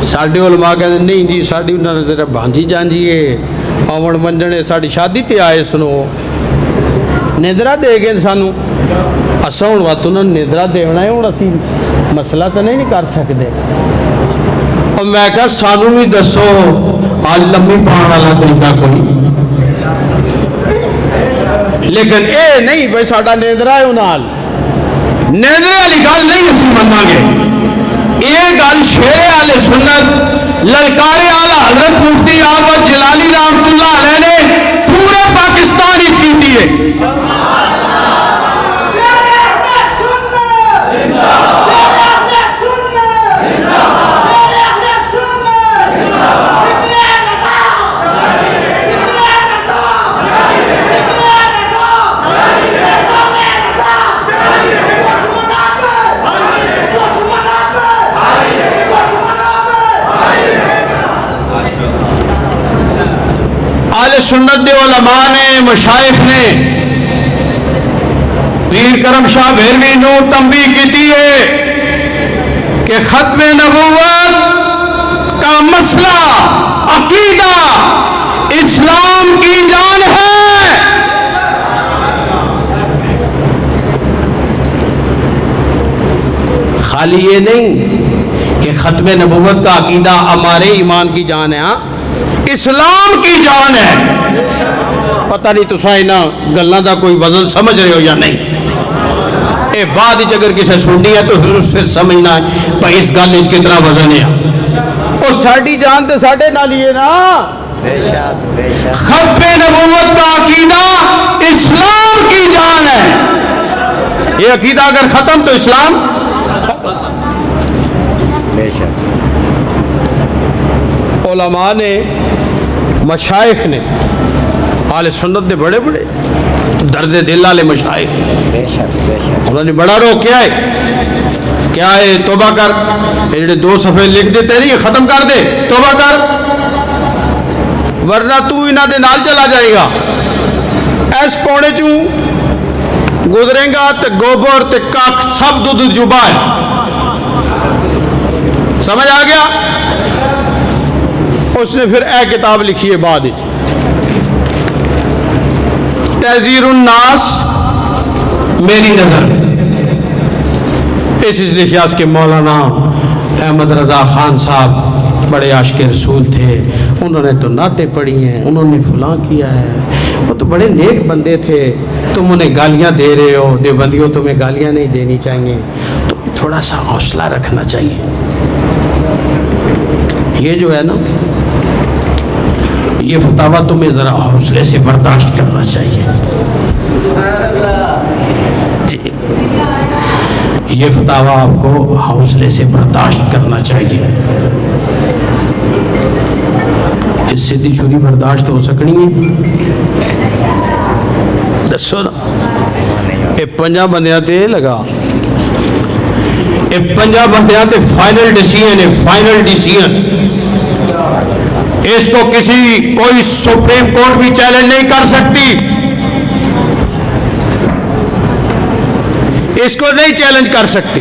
साढ़े उलमा कहते नहीं जी, साड़ी उन्होंने जरा भांजी जांजी है, आवन मंजने साड़ी शादी ते आए सुनो निंदरा दे गए सानू, असा हूँ वत उन्होंने निंदरा देना है, हूँ असी मसला तो नहीं कर सकते। और मैं क्या सानू भी दसो आज लम्मी पाने वाला तरीका कोई, लेकिन ये नहीं भाई साडा निंदरा है उन्हाल, निंदरे वाली गल नहीं असी मनांगे। ये गल शेरे आले सुन्नत ललकारे आला हजरत मुफ्ती अहमद जलाली रहमतुल्लाह अलैह ने पूरे पाकिस्तान की है। सुन्नत दे उलमा ने मशाइख ने पीर करम शाह भेरवी नू तंबीह की है कि खत्मे नबुव्वत का मसला अकीदा इस्लाम की जान है। खाली ये नहीं कि ख़त्म नबूवत का अकीदा हमारे ईमान की जान है, हाँ इस्लाम की जान है। पता नहीं तुसा इन्होंने गल्लां दा कोई वजन समझ रहे हो या नहीं। ये बाद अगर किसी सुननी है तो फिर समझना है भाई इस गल कितना वजन है। और साड़ी जान तो साढ़े नाल ही है ना। ख़त्म नबूवत का अकीदा इस्लाम की जान है। ये अकीदा अगर खत्म तो इस्लाम। उलमा ने मशाइख ने आले सुन्नत दे बड़े बड़े दर्द दिल वाले मशाइख उन्होंने बड़ा रोकया है। क्या है तौबा कर, ये 2 सफ़े लिख देते नहीं खत्म कर दे, तौबा कर वरना तू इन्हां दे नाल चला जाएगा। ऐस पौड़े चू गुजरेगा तो गोबर ते कख सब दुध जुबा है। समझ आ गया। उसने फिर ए किताब लिखी है बाद तहजीरुन नास मेरी नजर। इस लिहाज के मौलाना अहमद रजा खान साहब बड़े आशिक़ रसूल थे। उन्होंने तो नाते पढ़ी हैं, उन्होंने फलां किया है, वो तो बड़े नेक बंदे थे। तुम उन्हें गालियां दे रहे हो, देवबंदियों तुम्हें गालियां नहीं देनी चाहिए, तो थोड़ा सा हौसला रखना चाहिए। ये जो है ना ये फतवा तुम्हें ज़रा हौसले से बर्दाश्त करना चाहिए जी। ये फतवा आपको हौसले से बर्दाश्त करना चाहिए। इस सीधी छुरी बर्दाश्त हो सकनी है। दसो ना ये 5 बंदियां ते लगा, ये 5 बंदियां ते फाइनल डिसीजन है, फाइनल डिसीजन। इसको कोई सुप्रीम कोर्ट भी चैलेंज नहीं कर सकती, इसको नहीं चैलेंज कर सकती।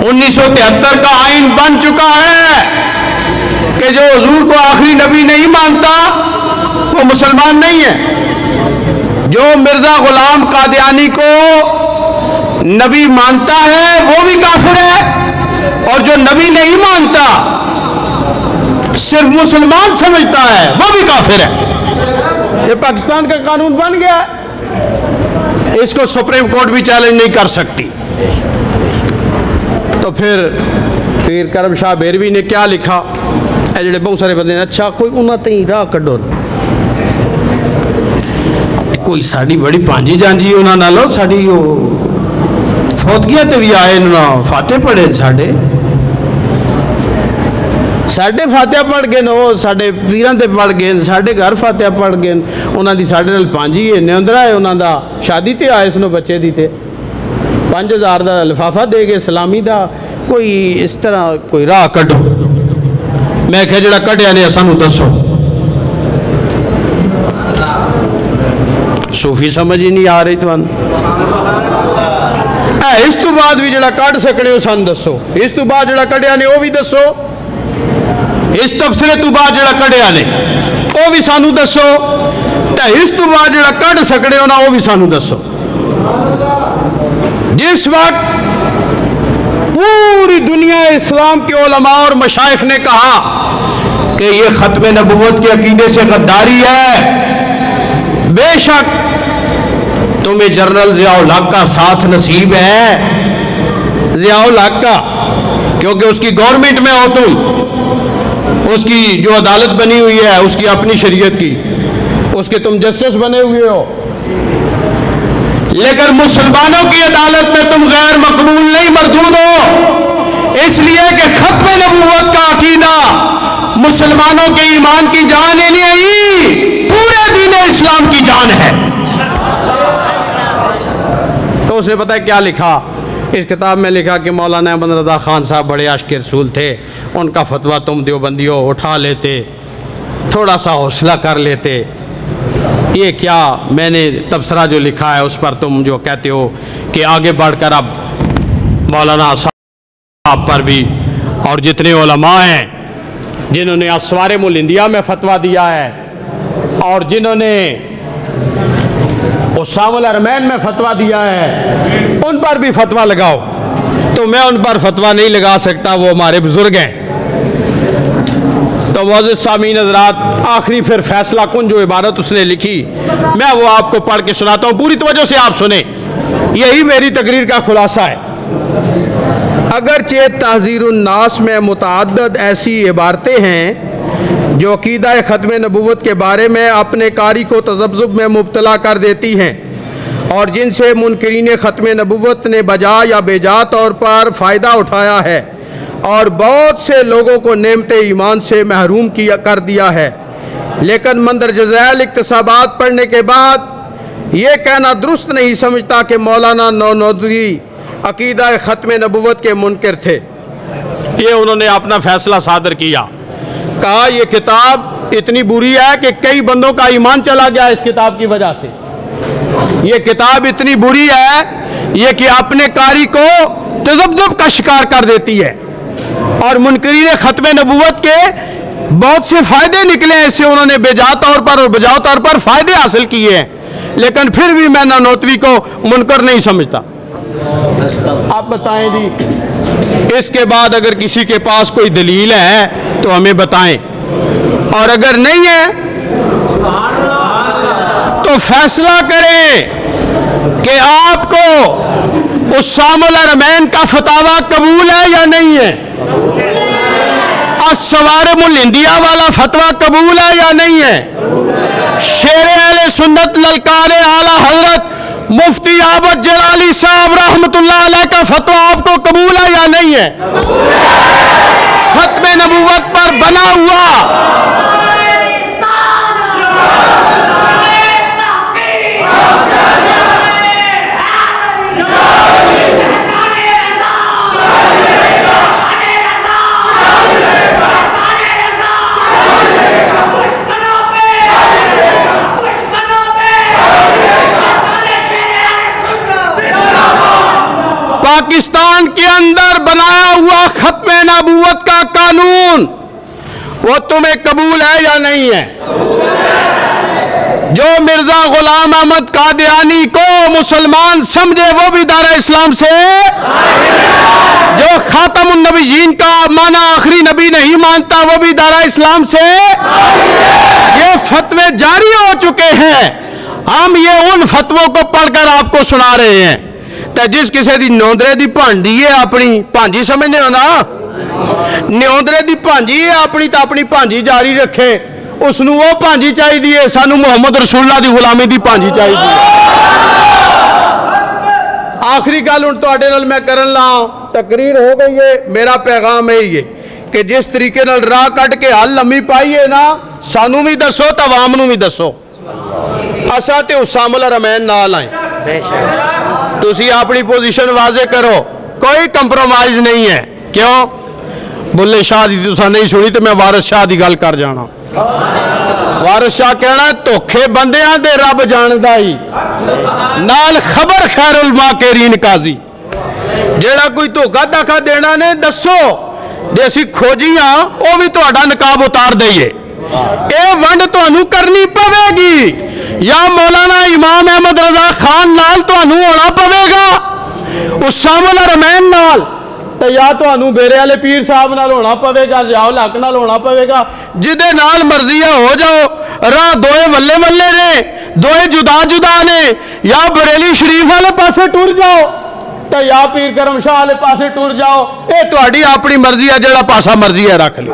1973 का आइन बन चुका है कि जो हुजूर को आखिरी नबी नहीं मानता वो मुसलमान नहीं है। जो मिर्जा गुलाम कादियानी को नबी मानता है वो भी काफिर है, और जो नबी नहीं मानता सिर्फ मुसलमान समझता है वो भी काफिर है। ये पाकिस्तान का कानून बन गया, इसको सुप्रीम कोर्ट भी चैलेंज नहीं कर सकती। तो फिर पीर करम शाह बेरवी ने क्या लिखा, जो बहुत सारे बंदे ने अच्छा कोई उन्होंने राह कड्डो, कोई साड़ी बड़ी भांजी जांजी उन्होंने लो साड़ी फौतगियां ते भी आए, उन्होंने फाते पढ़े, साढ़े फातिहा पढ़ गए, वो साढ़े पीरां ते पढ़ गए, साढ़े घर फातिहा पढ़ गए, उन्होंने साढ़े नाल भांजी है, न्योंदरा है, उन्होंने शादी ते आए इसनों बच्चे दी ते 5000 का लिफाफा दे गए सलामी का। कोई इस तरह कोई राह कड्डो। मैं क्या जो कढ़िया ने सानू दसो। सूफी समझ ही नहीं आ रही तुहानू। इस तो बाद भी जो कढ़ सकने हो सानू दसो, इस तो बाद जो कढ़िया ने वो भी दसो, इस तबसरे तो बाद जो कढ़िया ने वो भी सानू दसो, इस तो बाद जो कढ़ सकने हो ना वो भी सानू दसो। जिस वक्त पूरी दुनिया इस्लाम के उलमा और मशाइख ने कहा कि ये खत्म नबूवत के अकीदे से गद्दारी है, बेशक तुम्हें जनरल ज़िया-उल हक का साथ नसीब है, ज़िया-उल हक का, क्योंकि उसकी गवर्नमेंट में हो तुम, उसकी जो अदालत बनी हुई है उसकी अपनी शरीयत की, उसके तुम जस्टिस बने हुए हो, लेकिन मुसलमानों की अदालत में तुम गैर मकबूल नहीं, मरदूद हो, इसलिए कि खत्म नबूवत का अकीदा मुसलमानों के ईमान की जान ही नहीं, पूरे दीन इस्लाम की जान है। तो उसने पता है क्या लिखा इस किताब में? लिखा कि मौलाना अहमद रजा खान साहब बड़े आशिक़ रसूल थे, उनका फतवा तुम देवबंदियों उठा लेते, थोड़ा सा हौसला कर लेते। ये क्या मैंने तबसरा जो लिखा है उस पर तुम जो कहते हो कि आगे बढ़कर अब मौलाना साहब पर भी और जितने उलमा हैं जिन्होंने अस्वारिमुल इंदिया में फतवा दिया है और जिन्होंने उस्सामुल अरमैन में फतवा दिया है उन पर भी फतवा लगाओ। तो तो मैं उन पर फतवा नहीं लगा सकता, वो हमारे बुजुर्ग हैं। तो मोअज़्ज़िज़ सामीन हज़रात, आखिरी फिर फैसला कुन जो इबारत उसने लिखी, मैं वो आपको पढ़ के सुनाता हूँ, पूरी तवज्जो से आप सुने। यही मेरी तकरीर का खुलासा है। अगरचे तहज़ीरुन नास में मुतअद्दिद ऐसी इबारतें हैं जो अक़ीदा ख़त्म नबूवत के बारे में अपने कारी को तज़ब्ज़ुब में मुब्तला कर देती हैं और जिनसे मुनकिरीन ख़त्म नबूवत ने बजा या बेजा तौर पर फ़ायदा उठाया है और बहुत से लोगों को नेमत ईमान से महरूम किया कर दिया है। लेकिन मंदरज ज़ैल इक्तसाबात पढ़ने के बाद ये कहना दुरुस्त नहीं समझता कि मौलाना नौनौदवी अक़ीदा ख़त्म नबूवत के मुनकर थे। ये उन्होंने अपना फ़ैसला सादर किया, कहा ये किताब इतनी बुरी है कि कई बंदों का ईमान चला गया इस किताब की वजह से। ये किताब इतनी बुरी है ये कि अपने कारी को तज़ब्ज़ुब का शिकार कर देती है और मुनकरीन ख़त्म नबूवत के बहुत से फ़ायदे निकले हैं इससे। उन्होंने बेजा तौर पर और बजाओ तौर पर फ़ायदे हासिल किए हैं, लेकिन फिर भी मैं नौनौतवी को मुनकर नहीं समझता। आप बताएं जी, इसके बाद अगर किसी के पास कोई दलील है तो हमें बताएं, और अगर नहीं है तो फैसला करें कि आपको उस्सामुल हरमैन का फतावा कबूल है या नहीं है, अस्सवारिमुल इंदिया वाला फतवा कबूल है या नहीं है, शेरे अहले सुन्नत ललकारे आला हजरत मुफ्ती आबद जलाली साहब रहमतुल्लाह अलैह का फतवा आपको कबूल है या नहीं है। खत्म नबूवत पर बना हुआ पाकिस्तान के अंदर बनाया हुआ खत्म नबूवत का कानून, वो तुम्हें कबूल है या नहीं है। जो मिर्जा गुलाम अहमद कादियानी को मुसलमान समझे वो भी दारा इस्लाम से, जो खातमुन नबीयीन का माना आखिरी नबी नहीं मानता वो भी दारा इस्लाम से। ये फतवे जारी हो चुके हैं, हम ये उन फतवों को पढ़कर आपको सुना रहे हैं। तो जिस किसी की न्योंदरे की भांजी है अपनी भांजी समझने हो ना, न्योंदरे की भांजी है अपनी तो अपनी भांजी जारी रखे, उसनू वो भांजी चाहिए, सानू मुहम्मद रसूलुल्लाह की गुलामी की भांजी चाहिए। आखिरी गल हुण तुहाडे नाल मैं करन ला, तकरीर हो गई है, मेरा पैगाम यही है कि जिस तरीके नाल राह कट के हल लम्मी पाई है ना, सानू भी दसो तो आवाम नू भी दसो। असा ते उस्सामुल हरमैन नाल आए, तुसी अपनी पोजीशन वाजे करो, कोई कंप्रोमाइज नहीं है। क्यों? बुल्ले शाह की तुसा नहीं सुनी तो मैं वारिस शाह की गल कर जाना। वारिस शाह कहना धोखे बंदियां दे रब जानदा ही, नाल खबर खैरुल माकिरीन काजी। जेड़ा कोई धोखा धाखा देना ने दसो, जे असीं खोजी हाँ वो भी तुहाडा नकाब उतार दईए। ये वंड तुहानू करनी पवेगी, या मौलाना इमाम अहमद रजा खान नाल तुहानू होना पवेगा, उस्सामुल हरमैन नाल, तो या तुहानू बेरे वाले पीर साहब नाल होना पवेगा, ज़ियाउल हक नाल होना पवेगा। जिदे नाल मर्जी है हो जाओ, राह दोए वल्ले वल्ले ने, दोए जुदा जुदा ने, या बरेली शरीफ वाले पासे टुर जाओ तो या पीर करम शाह वाले पासे टुर जाओ। ये तुहाडी अपनी मर्जी है, जेड़ा पासा मर्जी है रख लो।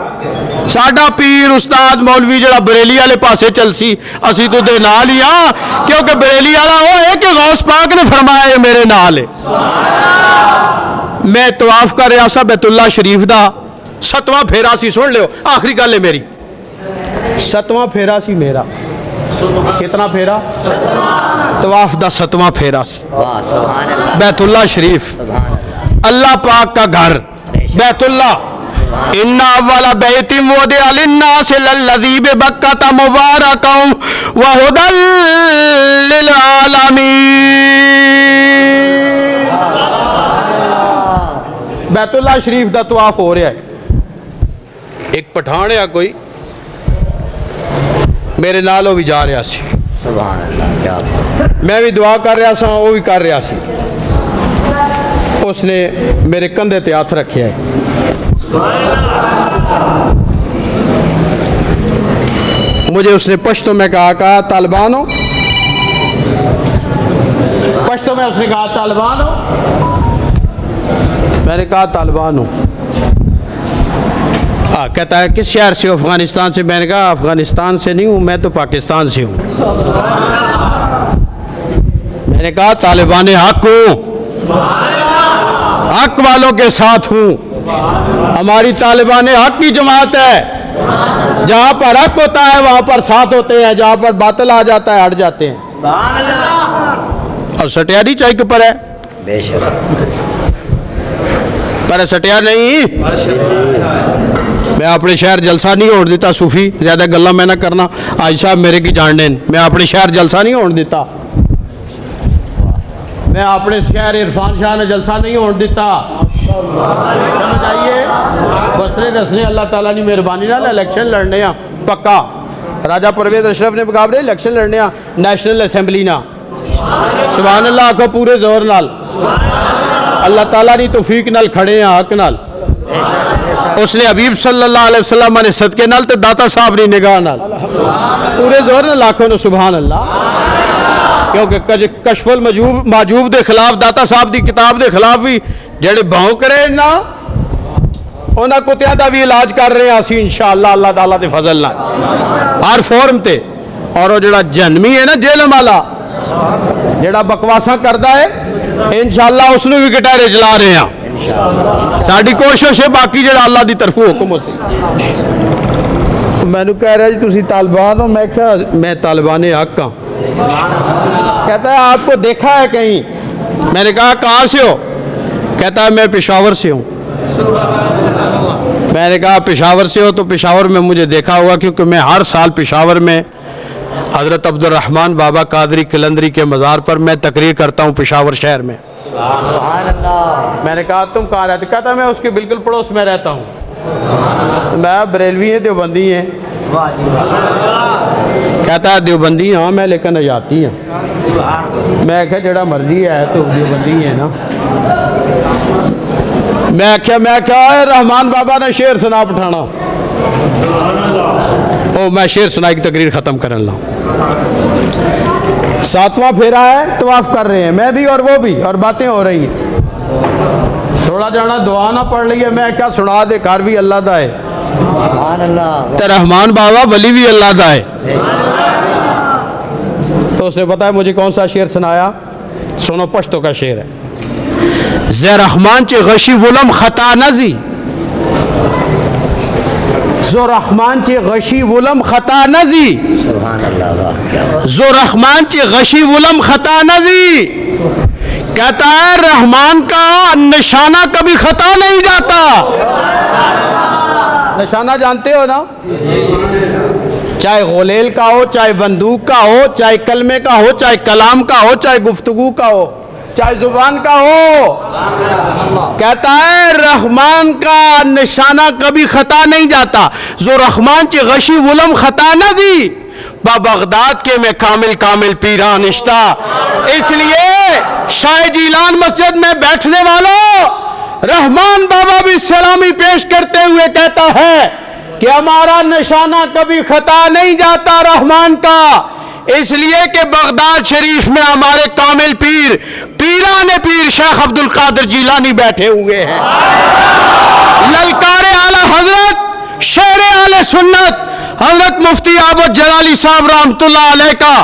साडा पीर उस्ताद मौलवी जेड़ा बरेली वाले पासे चलसी, असी तो दे नाल ही हाँ, क्योंकि बरेली वाला वो है कि गौस पाक ने फरमाया मेरे नाल है। मैं तवाफ कर रहा सा बैतुल्ला शरीफ दा, 7वां फेरा सी, सुन लियो आखिरी गल है मेरी, 7वां फेरा सी मेरा। कितना फेरा? तवाफ दा 7वां फेरा सी, बैतुल्ला शरीफ, अल्लाह पाक का घर बैतुल्ला। इन्ना अव्वला बैतिम वुदिअ लिन्नास लल्लज़ी बिबक्कता मुबारकन व हुदल लिल आलमीन। बैतुल्ला शरीफ दा तवाफ हो रहा है। एक पठान है कोई मेरे नाल भी जा रहा सी, सुभान अल्लाह, मैं भी दुआ कर रहा सा, वो भी कर रहा सी। उसने मेरे कंधे ते हाथ रखे है। मुझे उसने पश्तो में कहा तालिबान हो, पश्तो में उसने कहा तालिबान हो। मैंने कहा तालिबान हो। कहता है किस शहर से हो? अफगानिस्तान से। मैंने कहा अफगानिस्तान से नहीं हूँ, मैं तो पाकिस्तान से हूँ। मैंने कहा तालिबान हक हूँ, हक वालों के साथ हूँ। हमारी तालिबान हक की जमात है, जहाँ पर हक होता है वहाँ पर साथ होते हैं, जहाँ पर बातिल आ जाता है हट जाते हैं। और सटियारी चाय के पर है पर सटिया नहीं। मैं अपने शहर जलसा नहीं होने देता। सूफी ज्यादा गल्ला मैं ना करना, आज साहब मेरे की जान देन। मैं अपने शहर जलसा नहीं होने देता, मैं अपने शहर इरफान शाह ने जलसा नहीं होने देता। समझ आइए, बसरे दसने अल्लाह ताला की मेहरबानी नाल इलेक्शन लड़ने आ पक्का। राजा परवेज अशरफ ने मुकाबले इलेक्शन लड़ने आ नेशनल असैम्बली ना। सुभान अल्लाह को पूरे जोर नाल अल्लाह ताला दी तौफीक नाल खड़े आ हक नाल। उसने हबीब सल्लल्लाहु अलैहि वसल्लम ने सदके नाल ते दाता साहब दी निगाह नाल पूरे जोर नाल आखो न सुभान अल्लाह। क्योंकि कशफुल माजूब के खिलाफ दाता साहब की किताब के खिलाफ भी जेडे भौंक रहे ना उन्होंने कुत्तियां का भी इलाज कर रहे हैं असीं इंशाअल्लाह अल्लाह ताला के फजल नाल हर फोरम ते। और वो जो जन्मी है ना जेलम वाला जेड़ा बकवासा करता है इंशाअल्लाह उसनू भी गिटारे चला रहे हैं। साडी कोशिश है, बाकी जो अल्लाह की तरफों हुक्म से। मैनू कह रहा जी तुसी तालिबान हो। मैं क्या मैं तालिबान हक हाँ। कहता है आपको देखा है कहीं? मैंने कहा कहाँ से हो? कहता है मैं पेशावर से हूँ। मैंने कहा पेशावर से हो तो पेशावर में मुझे देखा होगा, क्योंकि मैं हर साल पेशावर में हज़रत अब्दुल रहमान बाबा कादरी कलंदरी के मज़ार पर मैं तकरीर करता हूँ पेशावर शहर में। मैंने कहा तुम कहाँ रहते? कहता मैं उसके बिल्कुल पड़ोस में रहता हूँ। मैं बरेलवी है देवबंदी है। कहता है देवबंदी हाँ मैं, लेकिन आजाती हाँ। मैं क्या जड़ा मर्जी है तो देवबंदी है ना। मैं क्या रहमान बाबा ने शेर सुना पठाना। ओ मैं शेर सुनाई की तकरीर ख़त्म करने ला। 7वां फेरा है, तवाफ कर रहे हैं मैं भी और वो भी, और बातें हो रही हैं। थोड़ा जाना दुआ ना पढ़ ली है। मैं क्या सुना दे, घर भी अल्लाह दा है तो रहमान बाबा वली भी अल्लाह दा है। तो उसने पता है मुझे कौन सा शेर सुनाया। सुनो पश्तो का शेर है। ज़े रहमान चे गशी वुलम खता नजी, जो रहमान चे गशी वुलम खता नजी, जो रहमान चे गशी वुलम खता नजी। कहता है रहमान का निशाना कभी खता नहीं जाता। निशाना जानते हो ना, चाहे गोलेल का हो, चाहे बंदूक का हो, चाहे कलमे का हो, चाहे कलाम का हो, चाहे गुफ्तगू का हो, चाहे जुबान का हो। कहता है रहमान का निशाना कभी खता नहीं जाता। जो रहमान चे गशी वुलम खता न दी, बगदाद के में कामिल कामिल पीरान इश्ता। इसलिए शाह जीलान मस्जिद में बैठने वालों, रहमान बाबा भी सलामी पेश करते हुए कहता है कि हमारा निशाना कभी खता नहीं जाता रहमान का। इसलिए कि बगदाद शरीफ में हमारे कामिल पीर पीराने पीर शेख अब्दुल कादिर जीलानी बैठे हुए हैं। ललकारे आला हजरत शेरे आले सुन्नत हजरत मुफ्ती आबद जलाली साहब रहमतुल्लाह अलैह का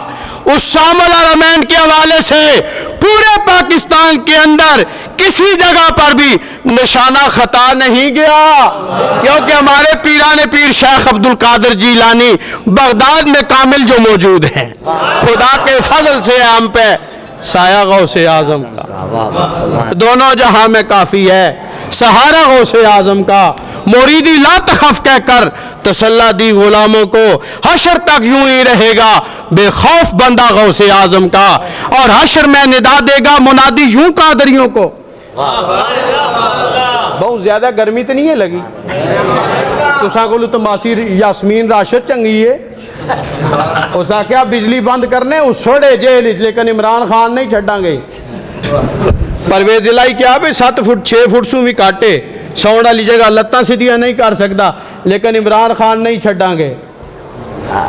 उस शामिल अरमैन के हवाले से पूरे पाकिस्तान के अंदर किसी जगह पर भी निशाना खता नहीं गया, क्योंकि हमारे पीराने पीर शेख अब्दुल कादिर जीलानी बगदाद में कामिल जो मौजूद हैं। खुदा के फजल से हम पे साया गौसे आजम का दोनों जहां में काफी है, सहारा गौसे आजम का। मुरीदी ला तखफ कहकर तसल्ला दी गुलामों को, हशर तक यूं ही रहेगा बेखौफ बंदा गौसे आजम का। और हशर में निदा देगा मुनादी यूं कादरियों को। बहुत ज्यादा गर्मी तो नहीं है लगी तुसा को तो मासी यास्मीन राशद चंगी है। उस आख्या बिजली बंद करने उस छोड़े जेल, लेकिन इमरान खान नहीं छड़ांगे। परवेज इलाही क्या भी 7 फुट 6 फुट सू भी काटे सौण वाली जगह लत्तां सीधियां नहीं कर सकता, लेकिन इमरान खान नहीं छड़ांगे।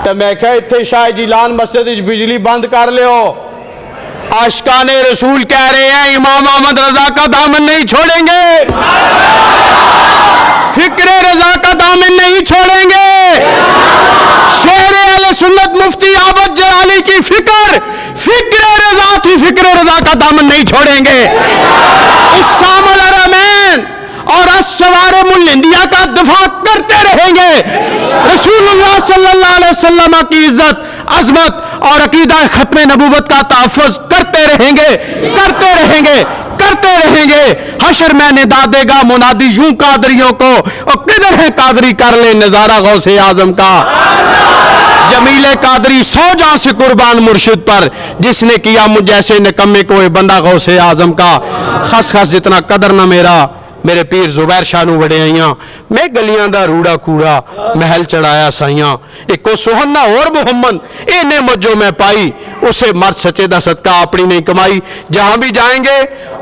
तो मैं क्या इत्थे शाह जिलान मस्जिद बिजली बंद कर लियो। आशिकाने रसूल कह रहे हैं इमाम अहमद रजा का दामन नहीं छोड़ेंगे, फिक्रे रजा का दामन नहीं छोड़ेंगे। शेर अहले सुन्नत मुफ्ती आबद जलाली की फिक्र फिक्रे रजा का दामन नहीं छोड़ेंगे। इस्सामुल हरमैन और अस्सवारे मुल इंडिया का दफा करते रहेंगे। रसूलुल्लाह सल्लल्लाहु अलैहि वसल्लम की इज्जत अजमत और अकीदा खत्म नबूवत का तहफ़्फ़ुज़ करते रहेंगे, करते रहेंगे, करते रहेंगे। हशर में निदा देगा मुनादी यूं कादरियों को, और किधर है कादरी कर ले नजारा गौसे आजम का। जमीले कादरी 100 जान से कुर्बान मुर्शिद पर, जिसने किया मुझ जैसे निकम्मे कोई बंदा गौसे आजम का। खस खस जितना कदर ना मेरे पीर जुबैर शाह नूं वड़ियाइयां, मैं गलियां दा रूड़ा कूड़ा महल चढ़ाया साइयां। इको सुहन्ना और मुहम्मद ए नेमत जो मैं पाई, उसे मर्द सच्चे दा सदका अपनी नहीं कमाई। जहां भी जाएंगे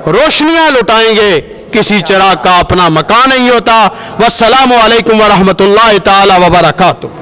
रोशनियां लुटाएंगे, किसी चिराग का अपना मकान नहीं होता। वस्सलामु अलैकुम व रहमतुल्लाहि ताला व बरकातुहू।